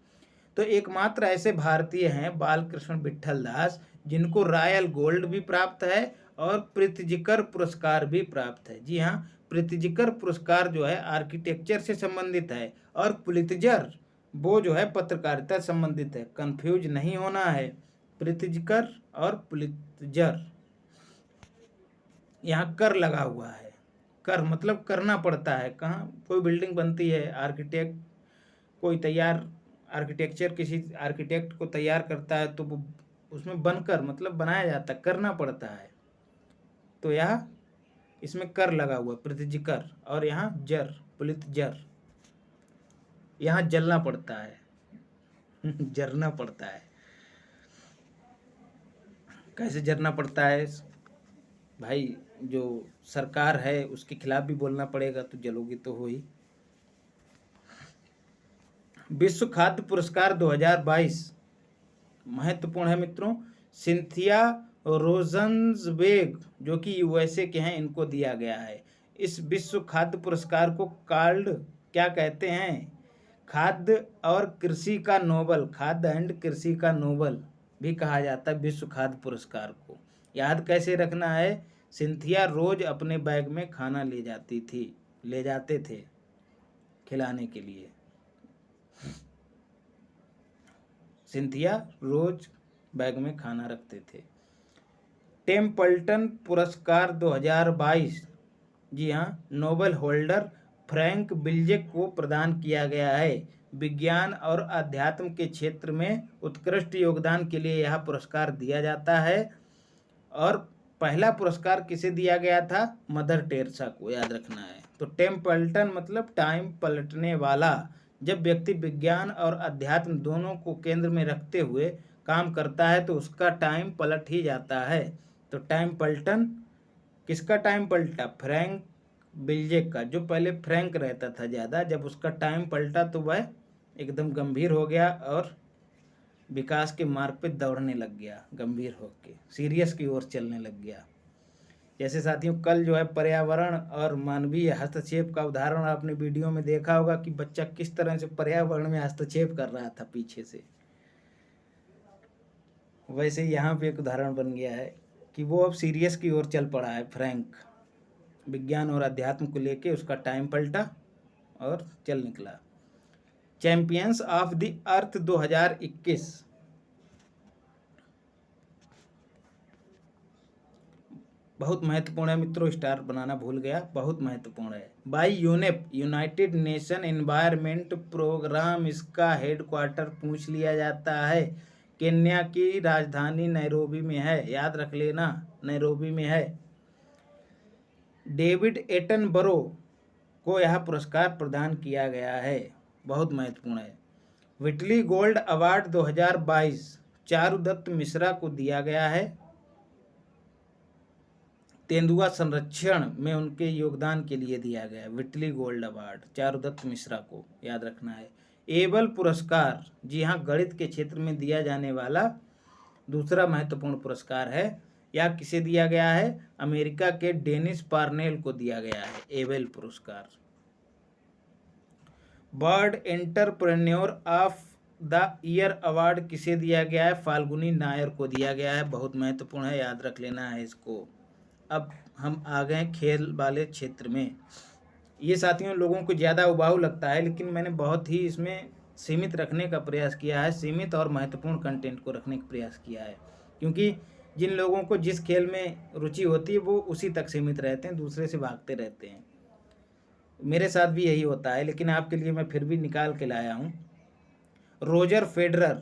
तो एकमात्र ऐसे भारतीय हैं बालकृष्ण विट्ठल दास जिनको रॉयल गोल्ड भी प्राप्त है और प्रीतिजिकर पुरस्कार भी प्राप्त है। जी हाँ, प्रीतिजिकर पुरस्कार जो है आर्किटेक्चर से संबंधित है और पुलित्जर वो जो है पत्रकारिता से संबंधित है। कंफ्यूज नहीं होना है, प्रीतिजिकर और पुलित्जर। यहाँ कर लगा हुआ है, कर मतलब करना पड़ता है। कहाँ कोई बिल्डिंग बनती है, आर्किटेक्ट कोई तैयार आर्किटेक्चर किसी आर्किटेक्ट को तैयार करता है तो वो उसमें बनकर मतलब बनाया जाता है, करना पड़ता है। तो यह इसमें कर लगा हुआ प्रीतिजिकर और यहाँ जर पुलित्जर, यहाँ जलना पड़ता है जरना पड़ता है। कैसे जरना पड़ता है भाई, जो सरकार है उसके खिलाफ भी बोलना पड़ेगा तो जलोगी तो हो ही। विश्व खाद्य पुरस्कार 2022 महत्वपूर्ण है मित्रों। सिंथिया रोजन्सबेग जो कि यूएसए के हैं, इनको दिया गया है। इस विश्व खाद्य पुरस्कार को कार्ड क्या कहते हैं? खाद्य और कृषि का नोबल, खाद्य एंड कृषि का नोबल भी कहा जाता है विश्व खाद्य पुरस्कार को। याद कैसे रखना है? सिंथिया रोज अपने बैग में खाना ले जाते थे खिलाने के लिए। सिंथिया रोज बैग में खाना रखते थे। टेम्पल्टन पुरस्कार 2022, जी हाँ, नोबेल होल्डर फ्रैंक बिल्जेक को प्रदान किया गया है। विज्ञान और अध्यात्म के क्षेत्र में उत्कृष्ट योगदान के लिए यह पुरस्कार दिया जाता है। और पहला पुरस्कार किसे दिया गया था? मदर टेरेसा को, याद रखना है। तो टेम्पल्टन मतलब टाइम पलटने वाला। जब व्यक्ति विज्ञान और अध्यात्म दोनों को केंद्र में रखते हुए काम करता है तो उसका टाइम पलट ही जाता है। तो टाइम पलटन, किसका टाइम पलटा? फ्रैंक बिल्जेक का। जो पहले फ्रैंक रहता था ज़्यादा, जब उसका टाइम पलटा तो वह एकदम गंभीर हो गया और विकास के मार्ग पे दौड़ने लग गया, गंभीर होकर सीरियस की ओर चलने लग गया। जैसे साथियों, कल जो है पर्यावरण और मानवीय हस्तक्षेप का उदाहरण आपने वीडियो में देखा होगा कि बच्चा किस तरह से पर्यावरण में हस्तक्षेप कर रहा था पीछे से। वैसे यहाँ पे एक उदाहरण बन गया है कि वो अब सीरियस की ओर चल पड़ा है। फ्रैंक विज्ञान और अध्यात्म को लेके उसका टाइम पलटा और चल निकला। चैंपियंस ऑफ द अर्थ 2021 बहुत महत्वपूर्ण है मित्रों, स्टार बनाना भूल गया, बहुत महत्वपूर्ण है। By UNEP, united nation environment programme, इसका हेडक्वार्टर पूछ लिया जाता है। केन्या की राजधानी नैरोबी में है, याद रख लेना, नैरोबी में है। डेविड एटनबरो को यह पुरस्कार प्रदान किया गया है, बहुत महत्वपूर्ण है। Whitley gold award 2022 Charudatta Mishra को दिया गया है। तेंदुआ संरक्षण में उनके योगदान के लिए दिया गया है Whitley gold award, Charudatta Mishra को, याद रखना है। एबल पुरस्कार, जी हाँ, गणित के क्षेत्र में दिया जाने वाला दूसरा महत्वपूर्ण पुरस्कार है। यह किसे दिया गया है? अमेरिका के डेनिस पार्नेल को दिया गया है एबल पुरस्कार। Bird entrepreneur of the year award किसे दिया गया है? फाल्गुनी नायर को दिया गया है, बहुत महत्वपूर्ण है, याद रख लेना है इसको। अब हम आ गए खेल वाले क्षेत्र में। ये साथियों लोगों को ज़्यादा उबाऊ लगता है, लेकिन मैंने बहुत ही इसमें सीमित रखने का प्रयास किया है, सीमित और महत्वपूर्ण कंटेंट को रखने का प्रयास किया है। क्योंकि जिन लोगों को जिस खेल में रुचि होती है वो उसी तक सीमित रहते हैं, दूसरे से भागते रहते हैं। मेरे साथ भी यही होता है, लेकिन आपके लिए मैं फिर भी निकाल के लाया हूँ। रोजर फेडरर,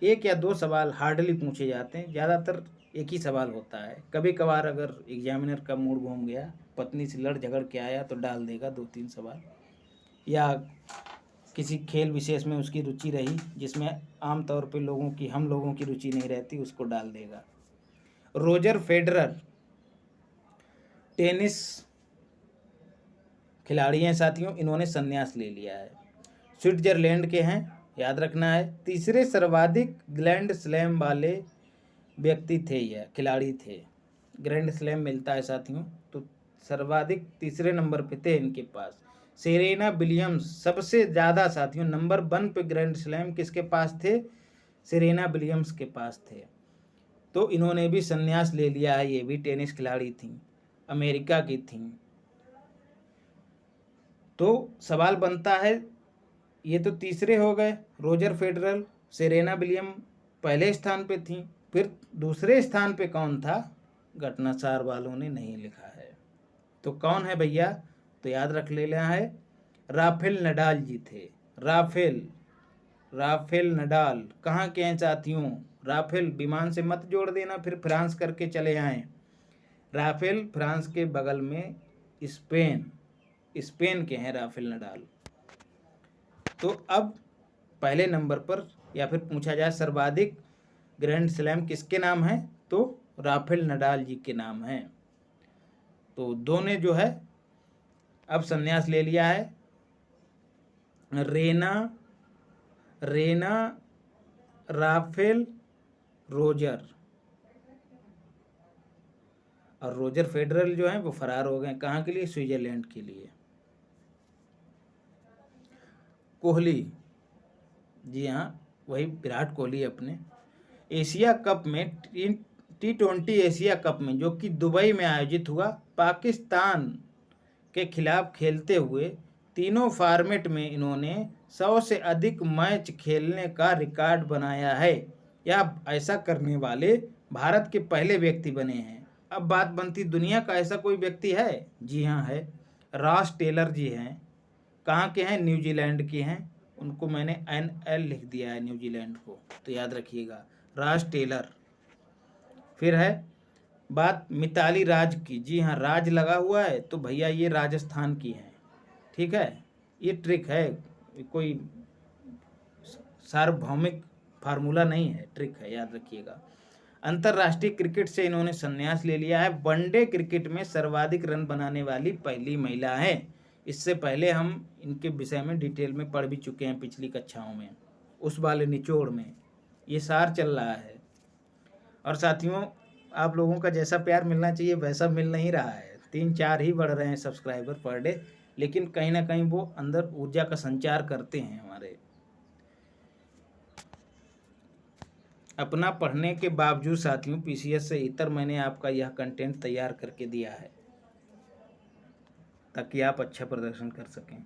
एक या दो सवाल हार्डली पूछे जाते हैं, ज़्यादातर एक ही सवाल होता है। कभी कभार अगर एग्जामिनर का मूड घूम गया, पत्नी से लड़ झगड़ के आया तो डाल देगा 2-3 सवाल, या किसी खेल विशेष में उसकी रुचि रही जिसमें आमतौर पे हम लोगों की रुचि नहीं रहती, उसको डाल देगा। रोजर फेडरर टेनिस खिलाड़ी हैं साथियों, इन्होंने संन्यास ले लिया है, स्विट्जरलैंड के हैं, याद रखना है। तीसरे सर्वाधिक ग्रैंड स्लैम वाले व्यक्ति थे, यह खिलाड़ी थे। ग्रैंड स्लैम मिलता है साथियों, तो सर्वाधिक तीसरे नंबर पे थे इनके पास। सेरेना विलियम्स सबसे ज़्यादा साथियों नंबर 1 पे ग्रैंड स्लैम किसके पास थे? सेरेना विलियम्स के पास थे। तो इन्होंने भी संन्यास ले लिया है, ये भी टेनिस खिलाड़ी थी, अमेरिका की थी। तो सवाल बनता है, ये तो तीसरे हो गए, रोजर फेडरर, सेरेना विलियम पहले स्थान पे थी, फिर दूसरे स्थान पे कौन था? घटनासार वालों ने नहीं लिखा है। तो कौन है भैया? तो याद रख लेना है, राफेल नडाल जी थे। राफेल नडाल कहाँ के हैं साथियों? राफेल विमान से मत जोड़ देना, फिर फ्रांस करके चले आए। राफेल फ्रांस के बगल में स्पेन के हैं राफेल नडाल। तो अब पहले नंबर पर, या फिर पूछा जाए सर्वाधिक ग्रैंड स्लैम किसके नाम है, तो राफेल नडाल जी के नाम है। तो दो ने जो है अब संन्यास ले लिया है, रेना राफेल रोजर, और रोजर फेडरर जो है वो फरार हो गए। कहाँ के लिए? स्विट्जरलैंड के लिए। कोहली, जी हाँ वही विराट कोहली अपने एशिया कप में T20 एशिया कप में जो कि दुबई में आयोजित हुआ, पाकिस्तान के खिलाफ खेलते हुए तीनों फॉर्मेट में इन्होंने 100 से अधिक मैच खेलने का रिकॉर्ड बनाया है। या ऐसा करने वाले भारत के पहले व्यक्ति बने हैं। अब बात बनती, दुनिया का ऐसा कोई व्यक्ति है? जी हाँ है, रॉस टेलर जी हैं। कहाँ के हैं? न्यूजीलैंड के हैं। उनको मैंने NL लिख दिया है न्यूजीलैंड को, तो याद रखिएगा, रॉस टेलर। फिर है बात मिताली राज की। जी हाँ, राज लगा हुआ है तो भैया ये राजस्थान की हैं। ठीक है, ये ट्रिक है, कोई सार्वभौमिक फार्मूला नहीं है, ट्रिक है, याद रखिएगा। अंतर्राष्ट्रीय क्रिकेट से इन्होंने संन्यास ले लिया है। वनडे क्रिकेट में सर्वाधिक रन बनाने वाली पहली महिला है। इससे पहले हम इनके विषय में डिटेल में पढ़ भी चुके हैं पिछली कक्षाओं में, उस वाले निचोड़ में ये सार चल रहा है। और साथियों, आप लोगों का जैसा प्यार मिलना चाहिए वैसा मिल नहीं रहा है। 3-4 ही बढ़ रहे हैं सब्सक्राइबर पर डे, लेकिन कहीं ना कहीं वो अंदर ऊर्जा का संचार करते हैं हमारे। अपना पढ़ने के बावजूद साथियों PCS से इतर मैंने आपका यह कंटेंट तैयार करके दिया है ताकि आप अच्छा प्रदर्शन कर सकें।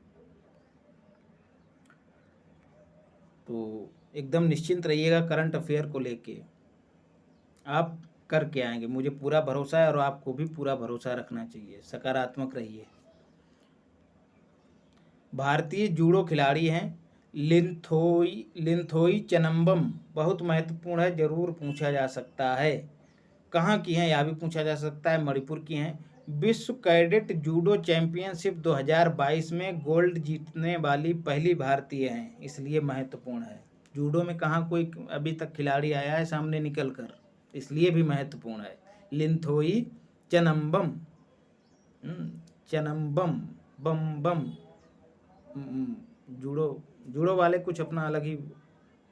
तो एकदम निश्चिंत रहिएगा, करंट अफेयर को लेके आप करके आएंगे, मुझे पूरा भरोसा है, और आपको भी पूरा भरोसा रखना चाहिए, सकारात्मक रहिए। भारतीय जूडो खिलाड़ी हैं लिंथोई चनम्बम, बहुत महत्वपूर्ण है, जरूर पूछा जा सकता है। कहाँ की हैं? यह भी पूछा जा सकता है, मणिपुर की हैं। विश्व कैडेट जूडो चैंपियनशिप 2022 में गोल्ड जीतने वाली पहली भारतीय हैं, इसलिए महत्वपूर्ण है। जूडो में कहाँ कोई अभी तक खिलाड़ी आया है सामने निकल कर, इसलिए भी महत्वपूर्ण है। लिंथोई चनम्बम, चनम्बम बम बम, जूडो वाले कुछ अपना अलग ही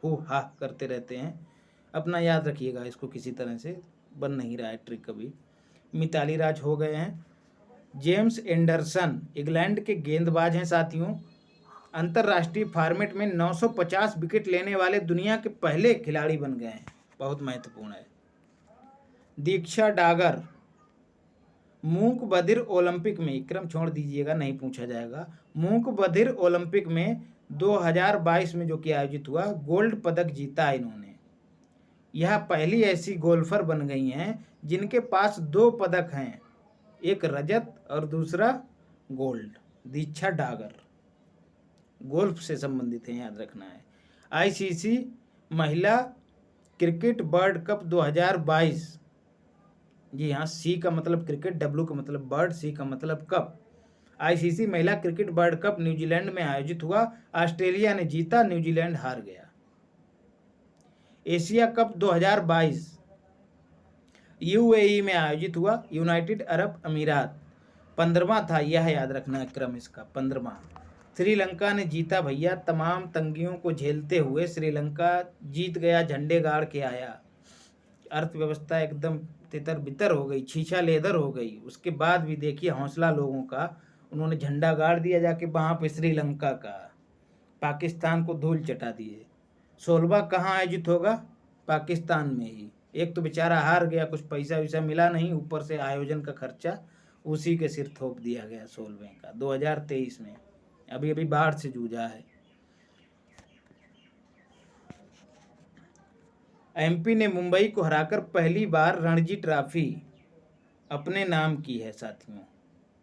हो हा करते रहते हैं, अपना याद रखिएगा इसको, किसी तरह से बन नहीं रहा है ट्रिक कभी। मिताली राज हो गए हैं। जेम्स एंडरसन इंग्लैंड के गेंदबाज हैं साथियों, अंतर्राष्ट्रीय फॉर्मेट में 950 विकेट लेने वाले दुनिया के पहले खिलाड़ी बन गए हैं, बहुत महत्वपूर्ण है। दीक्षा डागर मूक बधिर ओलंपिक में, क्रम छोड़ दीजिएगा नहीं पूछा जाएगा, मूक बधिर ओलंपिक में 2022 में जो कि आयोजित हुआ, गोल्ड पदक जीता इन्होंने। यह पहली ऐसी गोल्फर बन गई हैं जिनके पास 2 पदक हैं, एक रजत और दूसरा गोल्ड। दीक्षा डागर गोल्फ से संबंधित है, याद रखना है। ICC महिला क्रिकेट वर्ल्ड कप 2022, जी हाँ, C का मतलब क्रिकेट, W का मतलब बर्ड, C का मतलब कप। ICC महिला क्रिकेट वर्ल्ड कप न्यूजीलैंड में आयोजित हुआ, ऑस्ट्रेलिया ने जीता, न्यूजीलैंड हार गया। एशिया कप 2022 UAE में आयोजित हुआ, यूनाइटेड अरब अमीरात, 15वां था, यह याद रखना है क्रम इसका, 15वां। श्रीलंका ने जीता भैया, तमाम तंगियों को झेलते हुए श्रीलंका जीत गया, झंडे गाड़ के आया। अर्थव्यवस्था एकदम तितर बितर हो गई, छीछा लेदर हो गई, उसके बाद भी देखिए हौसला लोगों का, उन्होंने झंडा गाड़ दिया जाके वहाँ पे श्रीलंका का, पाकिस्तान को धूल चटा दिए। 16वां कहाँ आयोजित होगा? पाकिस्तान में ही। एक तो बेचारा हार गया, कुछ पैसा वैसा मिला नहीं, ऊपर से आयोजन का खर्चा उसी के सिर थोप दिया गया 16वें का 2023 में। अभी अभी बाढ़ से जूझा है। एमपी ने मुंबई को हराकर पहली बार रणजी ट्रॉफी अपने नाम की है साथियों।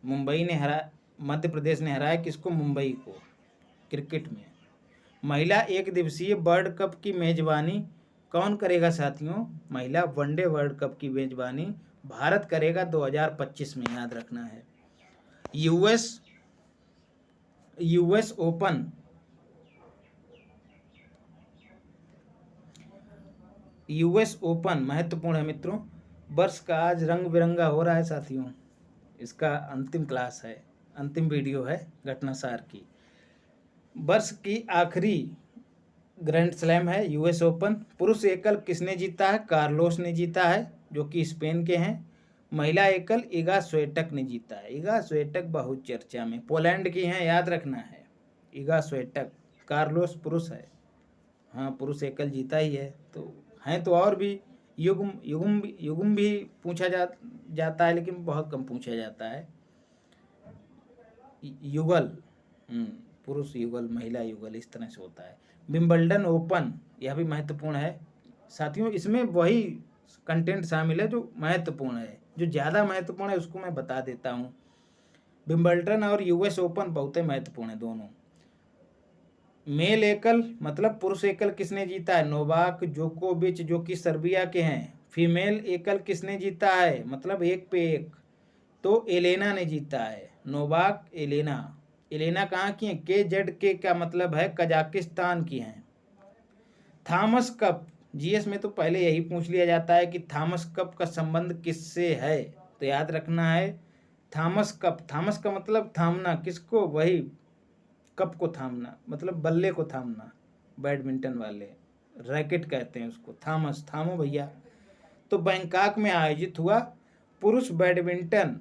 मुंबई ने मध्य प्रदेश ने हराया किसको? मुंबई को, क्रिकेट में। महिला एक दिवसीय वर्ल्ड कप की मेजबानी कौन करेगा साथियों? महिला वनडे वर्ल्ड कप की मेजबानी भारत करेगा 2025 में, याद रखना है। यूएस ओपन महत्वपूर्ण है मित्रों। वर्ष का आज रंग बिरंगा हो रहा है साथियों। इसका अंतिम क्लास है, अंतिम वीडियो है घटनासार की। वर्ष की आखिरी ग्रैंड स्लैम है यूएस ओपन। पुरुष एकल किसने जीता है? कार्लोस ने जीता है, जो कि स्पेन के हैं। महिला एकल इगा स्वेटक ने जीता है। इगा स्वेटक बहुत चर्चा में, पोलैंड की हैं, याद रखना है। इगा स्वेटक। कार्लोस पुरुष है, हाँ पुरुष एकल जीता ही है। तो हैं तो और भी, युग्म भी पूछा जाता है, लेकिन बहुत कम पूछा जाता है। युगल, पुरुष युगल, महिला युगल, इस तरह से होता है। विंबलडन ओपन, यह भी महत्वपूर्ण है साथियों। इसमें वही कंटेंट शामिल है जो महत्वपूर्ण है, जो ज़्यादा महत्वपूर्ण है उसको मैं बता देता हूँ। विंबलडन और यूएस ओपन बहुत ही महत्वपूर्ण है दोनों। मेल एकल मतलब पुरुष एकल किसने जीता है? नोवाक जोकोविच, जो कि सर्बिया के हैं। फीमेल एकल किसने जीता है? मतलब एक पे एक, तो एलेना ने जीता है। नोवाक एलेना कहाँ की है? KZK का मतलब है कजाकिस्तान की हैं। थॉमस कप, जीएस में तो पहले यही पूछ लिया जाता है कि थॉमस कप का संबंध किससे है, तो याद रखना है थॉमस कप। थॉमस का मतलब थामना, किसको? वही कप को थामना, मतलब बल्ले को थामना। बैडमिंटन वाले रैकेट कहते हैं उसको, थॉमस, थामो भैया। तो बैंकॉक में आयोजित हुआ पुरुष बैडमिंटन,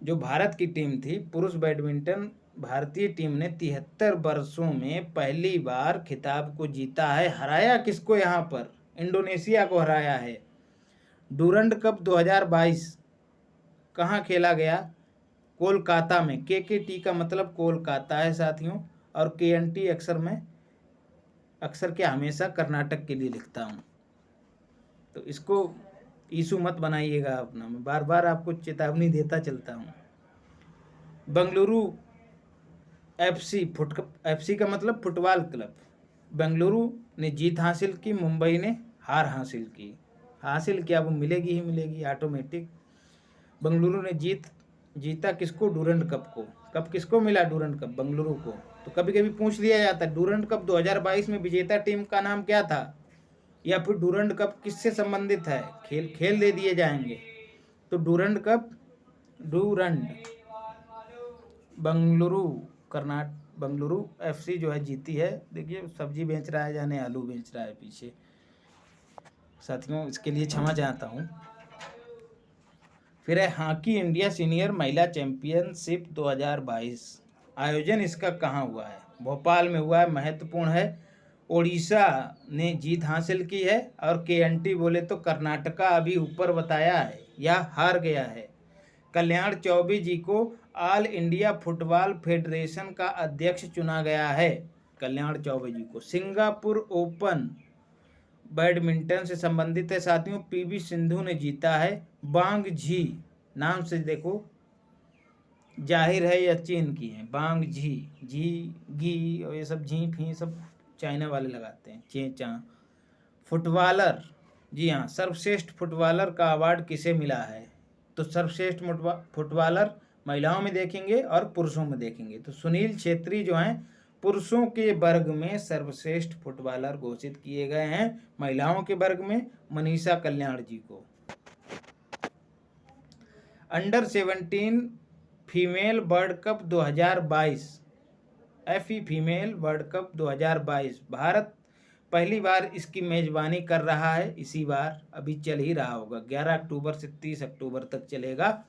जो भारत की टीम थी, पुरुष बैडमिंटन भारतीय टीम ने 73 वर्षों में पहली बार खिताब को जीता है। हराया किसको? यहाँ पर इंडोनेशिया को हराया है। डूरंड कप 2022 कहाँ खेला गया? कोलकाता में। KKT का मतलब कोलकाता है साथियों, और KNT अक्सर क्या हमेशा कर्नाटक के लिए लिखता हूँ, तो इसको इशू मत बनाइएगा अपना, मैं बार बार आपको चेतावनी देता चलता हूँ। बेंगलुरु FC का मतलब फुटबॉल क्लब। बेंगलुरु ने जीत हासिल की, मुंबई ने हार हासिल की। हासिल क्या, वो मिलेगी ही मिलेगी ऑटोमेटिक। बेंगलुरु ने जीता किसको? डूरंड कप को। कब किसको मिला? डूरंड कप बेंगलुरु को। तो कभी कभी पूछ लिया जाता है डूरंड कप 2022 में विजेता टीम का नाम क्या था, या फिर डूरंड कप किससे संबंधित है, खेल दे दिए जाएंगे। तो Durand cup, Durand Bengaluru FC जो है जीती है। देखिए सब्जी बेच रहा है, जाने आलू बेच रहा है पीछे साथियों, इसके लिए क्षमा चाहता हूँ। फिर है हॉकी इंडिया सीनियर महिला चैंपियनशिप 2022। आयोजन इसका कहाँ हुआ है? भोपाल में हुआ है, महत्वपूर्ण है। ओडिशा ने जीत हासिल की है, और KNT बोले तो कर्नाटका अभी ऊपर बताया है या हार गया है। कल्याण चौबे जी को ऑल इंडिया फुटबॉल फेडरेशन का अध्यक्ष चुना गया है। कल्याण चौबे जी को। सिंगापुर ओपन बैडमिंटन से संबंधित है साथियों। PV सिंधु ने जीता है। बांग झी, नाम से देखो जाहिर है यह चीन की है। बांग घी और ये सब झी फी सब चाइना वाले लगाते हैं, चे चा। फुटबॉलर, जी हाँ, सर्वश्रेष्ठ फुटबॉलर का अवार्ड किसे मिला है? तो सर्वश्रेष्ठ फुटबॉलर महिलाओं में देखेंगे और पुरुषों में देखेंगे, तो सुनील छेत्री जो हैं पुरुषों के वर्ग में सर्वश्रेष्ठ फुटबॉलर घोषित किए गए हैं। महिलाओं के वर्ग में मनीषा कल्याण जी को। Under 17 female world cup 2022, FE female world cup 2022, Bharat पहली बार इसकी मेजबानी कर रहा है। इसी बार अभी चल ही रहा होगा, 11 अक्टूबर से 30 अक्टूबर तक चलेगा।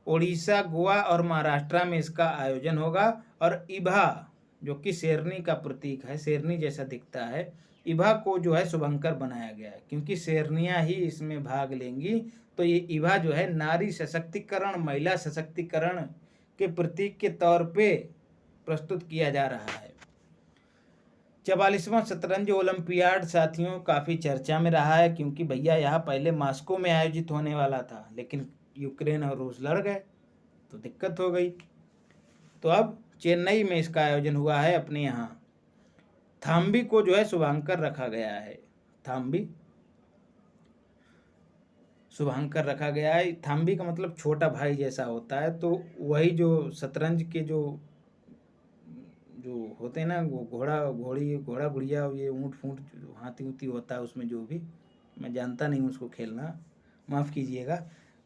उड़ीसा, गोवा और महाराष्ट्र में इसका आयोजन होगा। और इभा जो कि शेरनी का प्रतीक है, शेरनी जैसा दिखता है, इभा को जो है शुभंकर बनाया गया है क्योंकि शेरनियां ही इसमें भाग लेंगी। तो ये इभा जो है नारी सशक्तिकरण, महिला सशक्तिकरण के प्रतीक के तौर पे प्रस्तुत किया जा रहा है। 44वां शतरंज ओलंपियाड साथियों काफ़ी चर्चा में रहा है क्योंकि भैया यहाँ पहले मॉस्को में आयोजित होने वाला था, लेकिन यूक्रेन और रूस लड़ गए तो दिक्कत हो गई। तो अब चेन्नई में इसका आयोजन हुआ है अपने यहाँ। थाम्बी को जो है शुभांकर रखा गया है, थाम्बी शुभांकर रखा गया है। थाम्बी का मतलब छोटा भाई जैसा होता है, तो वही जो शतरंज के जो होते हैं ना, वो घोड़ा गुड़िया, ये ऊँट फूट हाथी ऊँती होता है उसमें, जो भी मैं जानता नहीं उसको खेलना, माफ़ कीजिएगा।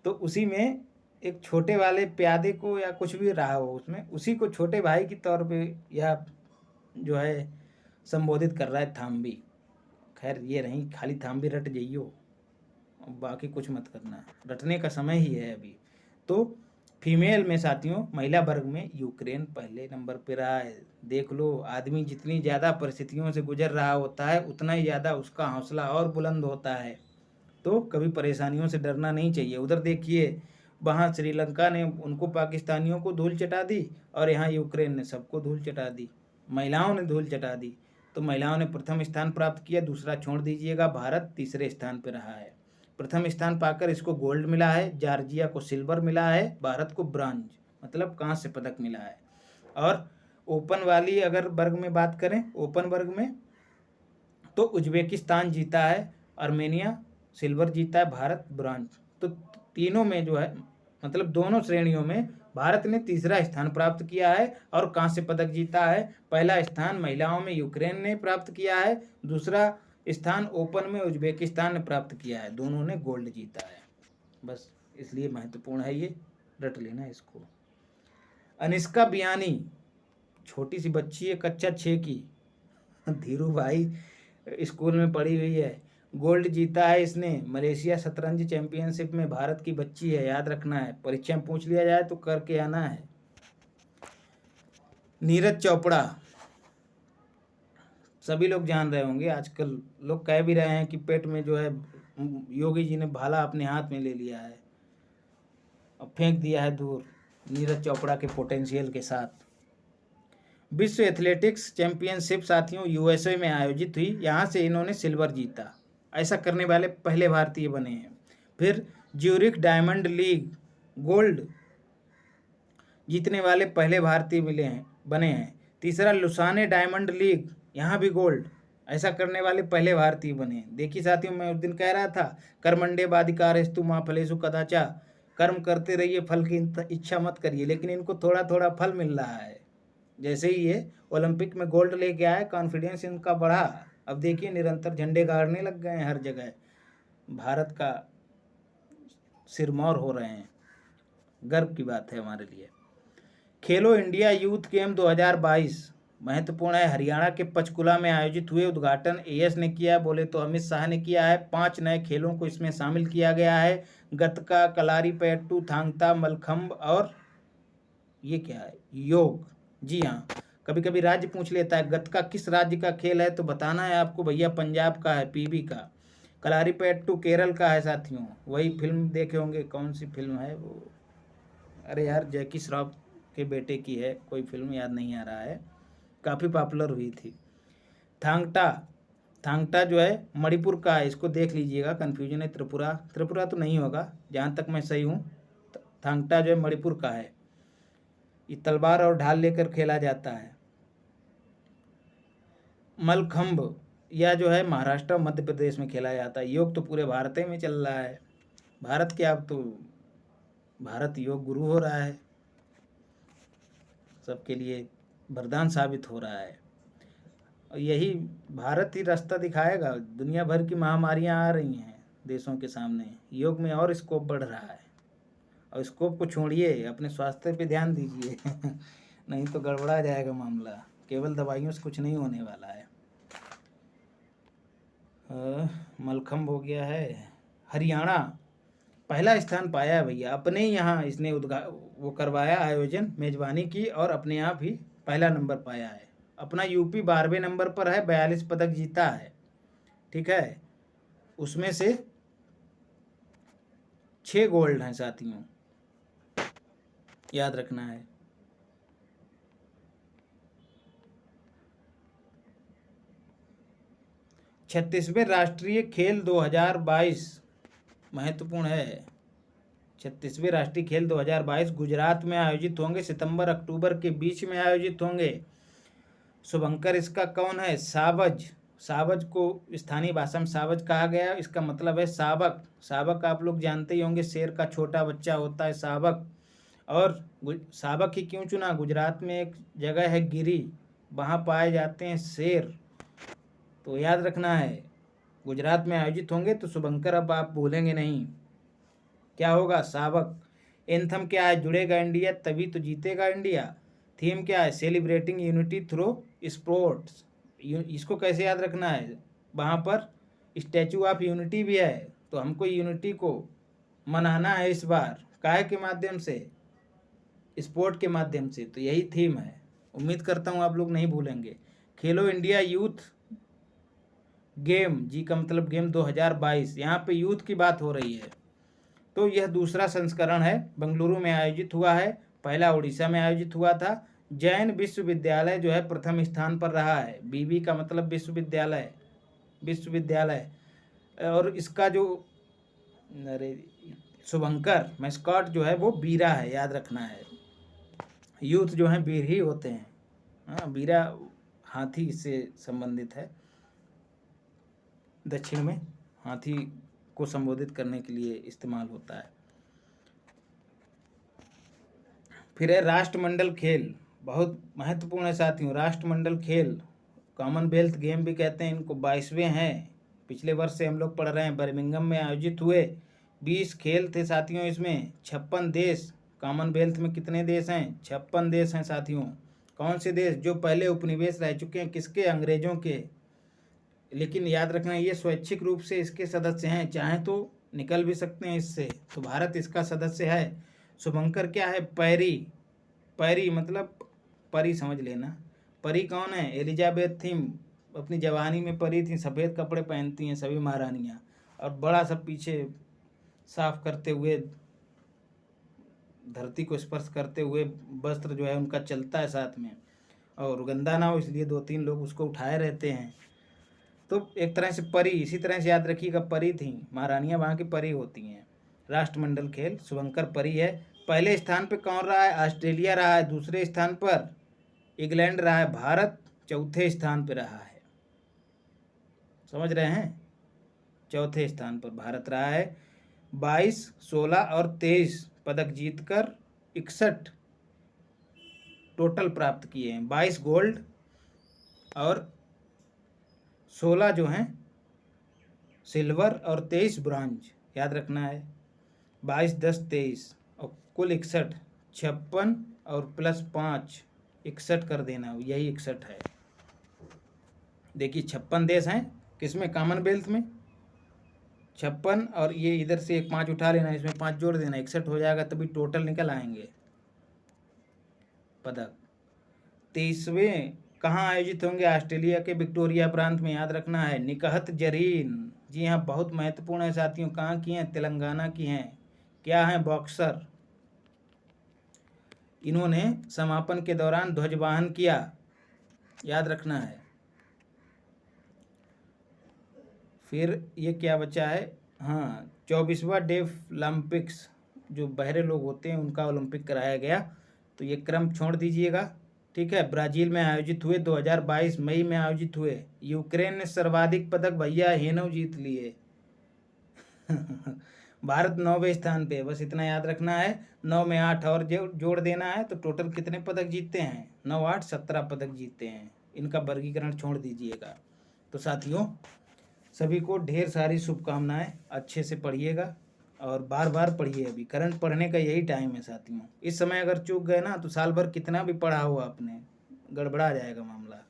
तो उसी में एक छोटे वाले प्यादे को या कुछ भी रहा हो उसमें, उसी को छोटे भाई के तौर पे यह जो है संबोधित कर रहा है थाम्बी। खैर ये नहीं, खाली थाम्बी रट जाइयो, बाकी कुछ मत करना, रटने का समय ही है अभी। तो फीमेल में साथियों, महिला वर्ग में यूक्रेन पहले नंबर पे रहा है। देख लो, आदमी जितनी ज़्यादा परिस्थितियों से गुजर रहा होता है उतना ही ज़्यादा उसका हौसला और बुलंद होता है। तो कभी परेशानियों से डरना नहीं चाहिए। उधर देखिए, वहाँ श्रीलंका ने उनको पाकिस्तानियों को धूल चटा दी और यहाँ यूक्रेन ने सबको धूल चटा दी, महिलाओं ने धूल चटा दी। तो महिलाओं ने प्रथम स्थान प्राप्त किया, दूसरा छोड़ दीजिएगा, भारत तीसरे स्थान पर रहा है। प्रथम स्थान पाकर इसको गोल्ड मिला है, जॉर्जिया को सिल्वर मिला है, भारत को ब्रॉन्ज मतलब कांस्य पदक मिला है। और ओपन वाली अगर वर्ग में बात करें, ओपन वर्ग में तो उज्बेकिस्तान जीता है, आर्मेनिया सिल्वर जीता है, भारत ब्रॉन्ज। तो तीनों में जो है, मतलब दोनों श्रेणियों में भारत ने तीसरा स्थान प्राप्त किया है और कांस्य पदक जीता है। पहला स्थान महिलाओं में यूक्रेन ने प्राप्त किया है, दूसरा स्थान ओपन में उज्बेकिस्तान ने प्राप्त किया है, दोनों ने गोल्ड जीता है। बस इसलिए महत्वपूर्ण है ये, रट लेना इसको। अनिष्का बियानी, छोटी सी बच्ची है, कक्षा 6 की, धीरू भाई स्कूल में पढ़ी हुई है, गोल्ड जीता है इसने मलेशिया शतरंज चैंपियनशिप में। भारत की बच्ची है, याद रखना है, परीक्षा में पूछ लिया जाए तो करके आना है। नीरज चोपड़ा सभी लोग जान रहे होंगे, आजकल लोग कह भी रहे हैं कि पेट में जो है योगी जी ने भाला अपने हाथ में ले लिया है और फेंक दिया है दूर, नीरज चोपड़ा के पोटेंशियल के साथ। विश्व एथलेटिक्स चैंपियनशिप साथियों यूएसए में आयोजित हुई, यहाँ से इन्होंने सिल्वर जीता, ऐसा करने वाले पहले भारतीय बने हैं। फिर ज्यूरिख डायमंड लीग गोल्ड जीतने वाले पहले भारतीय बने हैं। तीसरा लुसाने डायमंड लीग, यहाँ भी गोल्ड, ऐसा करने वाले पहले भारतीय बने हैं। देखिए साथियों, मैं उस दिन कह रहा था, कर्मण्डे बाधिकारस्तु मा फलेषु कदाचा, कर्म करते रहिए, फल की इच्छा मत करिए, लेकिन इनको थोड़ा थोड़ा फल मिल रहा है। जैसे ही ये ओलंपिक में गोल्ड लेके आए, कॉन्फिडेंस इनका बढ़ा, अब देखिए निरंतर झंडे गाड़ने लग गए हैं हर जगह, भारत का सिरमौर हो रहे हैं, गर्व की बात है हमारे लिए। खेलो इंडिया यूथ गेम 2022 महत्वपूर्ण है, हरियाणा के पंचकुला में आयोजित हुए। उद्घाटन एएस ने किया, बोले तो अमित शाह ने किया है। 5 नए खेलों को इसमें शामिल किया गया है, गतका, कलारीपयट्टू, थांगता, मलखंब और ये क्या है, योग। जी हाँ, कभी कभी राज्य पूछ लेता है गतका किस राज्य का खेल है, तो बताना है आपको भैया, पंजाब का है, पीबी का। कलारीपयट्टू केरल का है साथियों, वही फिल्म देखे होंगे, कौन सी फिल्म है वो, अरे यार जैकी श्रॉफ के बेटे की है, कोई फिल्म याद नहीं आ रहा है, काफ़ी पॉपुलर हुई थी। थांगटा जो है मणिपुर का है, इसको देख लीजिएगा, कन्फ्यूजन है। त्रिपुरा तो नहीं होगा जहाँ तक मैं सही हूँ। थांगटा जो है मणिपुर का है, ये तलवार और ढाल लेकर खेला जाता है। मलखंब यह जो है महाराष्ट्र और मध्य प्रदेश में खेला जाता है। योग तो पूरे भारत में चल रहा है, भारत क्या, अब तो भारत योग गुरु हो रहा है, सबके लिए वरदान साबित हो रहा है। और यही भारत ही रास्ता दिखाएगा। दुनिया भर की महामारियां आ रही हैं देशों के सामने, योग में और स्कोप बढ़ रहा है। और स्कोप को छोड़िए, अपने स्वास्थ्य पे ध्यान दीजिए नहीं तो गड़बड़ा जाएगा मामला, केवल दवाइयों से कुछ नहीं होने वाला है। मलखंब हो गया है। हरियाणा पहला स्थान पाया है भैया, अपने ही यहाँ इसने वो करवाया आयोजन, मेजबानी की और अपने आप ही पहला नंबर पाया है। अपना यूपी 12वें नंबर पर है, 42 पदक जीता है। ठीक है, उसमें से 6 गोल्ड हैं साथियों, याद रखना है। छत्तीसवें राष्ट्रीय खेल 2022 महत्वपूर्ण है। 36वें राष्ट्रीय खेल 2022 गुजरात में आयोजित होंगे, सितंबर अक्टूबर के बीच में आयोजित होंगे। शुभंकर इसका कौन है? सावज। सावज को स्थानीय भाषा में सावज कहा गया, इसका मतलब है शावक। शावक आप लोग जानते ही होंगे, शेर का छोटा बच्चा होता है शावक। और शावक ही क्यों चुना? गुजरात में एक जगह है गिरी, वहाँ पाए जाते हैं शेर, तो याद रखना है। गुजरात में आयोजित होंगे तो शुभंकर अब आप भूलेंगे नहीं। क्या होगा? शावक। एंथम क्या है? जुड़ेगा इंडिया तभी तो जीतेगा इंडिया। थीम क्या है? Celebrating unity through sports. इसको कैसे याद रखना है? वहाँ पर स्टैचू ऑफ यूनिटी भी है, तो हमको यूनिटी को मनाना है इस बार। काहे के माध्यम से? स्पोर्ट के माध्यम से। तो यही थीम है, उम्मीद करता हूँ आप लोग नहीं भूलेंगे। खेलो इंडिया यूथ गेम, जी का मतलब गेम 2022, यहाँ पे यूथ की बात हो रही है। तो यह दूसरा संस्करण है, बेंगलुरु में आयोजित हुआ है, पहला उड़ीसा में आयोजित हुआ था। जैन विश्वविद्यालय जो है प्रथम स्थान पर रहा है। बीबी का मतलब विश्वविद्यालय, विश्वविद्यालय। और इसका जो अरे शुभंकर मैस्कॉट जो है वो बीरा है, याद रखना है। यूथ जो है बीर ही होते हैं। हाँ, बीरा हाथी से संबंधित है। दक्षिण में हाथी को संबोधित करने के लिए इस्तेमाल होता है। फिर है राष्ट्रमंडल खेल, बहुत महत्वपूर्ण है साथियों। राष्ट्रमंडल खेल कॉमनवेल्थ गेम भी कहते हैं इनको, 22वें हैं। पिछले वर्ष से हम लोग पढ़ रहे हैं, बर्मिंघम में आयोजित हुए। 20 खेल थे साथियों इसमें, 56 देश। कॉमनवेल्थ में कितने देश हैं? 56 देश हैं साथियों। कौन से देश? जो पहले उपनिवेश रह चुके हैं, किसके? अंग्रेजों के। लेकिन याद रखना ये स्वैच्छिक रूप से इसके सदस्य हैं, चाहें तो निकल भी सकते हैं इससे। तो भारत इसका सदस्य है। शुभंकर क्या है? पैरी। पैरी मतलब परी समझ लेना। परी कौन है? एलिजाबेथ थी, अपनी जवानी में परी थी, सफ़ेद कपड़े पहनती हैं सभी महारानियाँ, और बड़ा सा पीछे साफ करते हुए, धरती को स्पर्श करते हुए वस्त्र जो है उनका चलता है साथ में, और गंदा ना हो इसलिए 2-3 लोग उसको उठाए रहते हैं। तो एक तरह से परी, इसी तरह से याद रखिएगा, परी थी महारानियाँ, वहाँ की परी होती हैं। राष्ट्रमंडल खेल शुभंकर परी है। पहले स्थान पे कौन रहा है? ऑस्ट्रेलिया रहा है। दूसरे स्थान पर इंग्लैंड रहा है। भारत चौथे स्थान पे रहा है। समझ रहे हैं? चौथे स्थान पर भारत रहा है। 22, 16 और 23 पदक जीतकर 61 टोटल प्राप्त किए हैं। 22 गोल्ड और 16 जो हैं सिल्वर और 23 ब्रॉन्ज, याद रखना है। 22, 10, 23 और कुल 61, 56 और +5 61 कर देना, यही 61 है। देखिए 56 देश हैं किसमें? कॉमनवेल्थ में। 56 और ये इधर से एक 5 उठा लेना, इसमें 5 जोड़ देना, 61 हो जाएगा, तभी टोटल निकल आएंगे पदक। 23वें कहाँ आयोजित होंगे? ऑस्ट्रेलिया के विक्टोरिया प्रांत में, याद रखना है। निकहत जरीन, जी हाँ, बहुत महत्वपूर्ण है साथियों। कहाँ की हैं? तेलंगाना की हैं। क्या हैं? बॉक्सर। इन्होंने समापन के दौरान ध्वजवाहन किया, याद रखना है। फिर ये क्या बचा है? हाँ, 24वां डेफ ओलंपिक्स, जो बहरे लोग होते हैं उनका ओलंपिक कराया गया। तो ये क्रम छोड़ दीजिएगा, ठीक है। ब्राज़ील में आयोजित हुए, 2022 मई में आयोजित हुए। यूक्रेन ने सर्वाधिक पदक भैया हेनो जीत लिए। भारत 9वें स्थान पे, बस इतना याद रखना है। 9 में 8 और जोड़ देना है, तो टोटल कितने पदक जीतते हैं? 9, 8, 17 पदक जीतते हैं। इनका वर्गीकरण छोड़ दीजिएगा। तो साथियों सभी को ढेर सारी शुभकामनाएं। अच्छे से पढ़िएगा और बार बार पढ़िए। अभी करंट पढ़ने का यही टाइम है साथियों। इस समय अगर चूक गए ना तो साल भर कितना भी पढ़ा हो आपने, गड़बड़ा जाएगा मामला।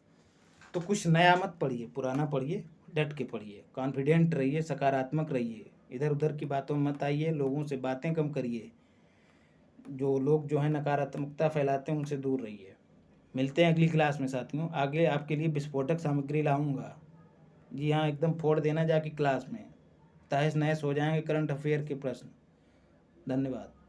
तो कुछ नया मत पढ़िए, पुराना पढ़िए, डट के पढ़िए, कॉन्फिडेंट रहिए, सकारात्मक रहिए। इधर उधर की बातों में मत आइए, लोगों से बातें कम करिए, जो लोग जो है नकारात्मकता फैलाते हैं उनसे दूर रहिए। मिलते हैं अगली क्लास में साथियों, आगे आपके लिए विस्फोटक सामग्री लाऊंगा। जी हाँ, एकदम फोड़ देना जाके क्लास में, तहस नहस हो जाएंगे करंट अफेयर के प्रश्न। धन्यवाद।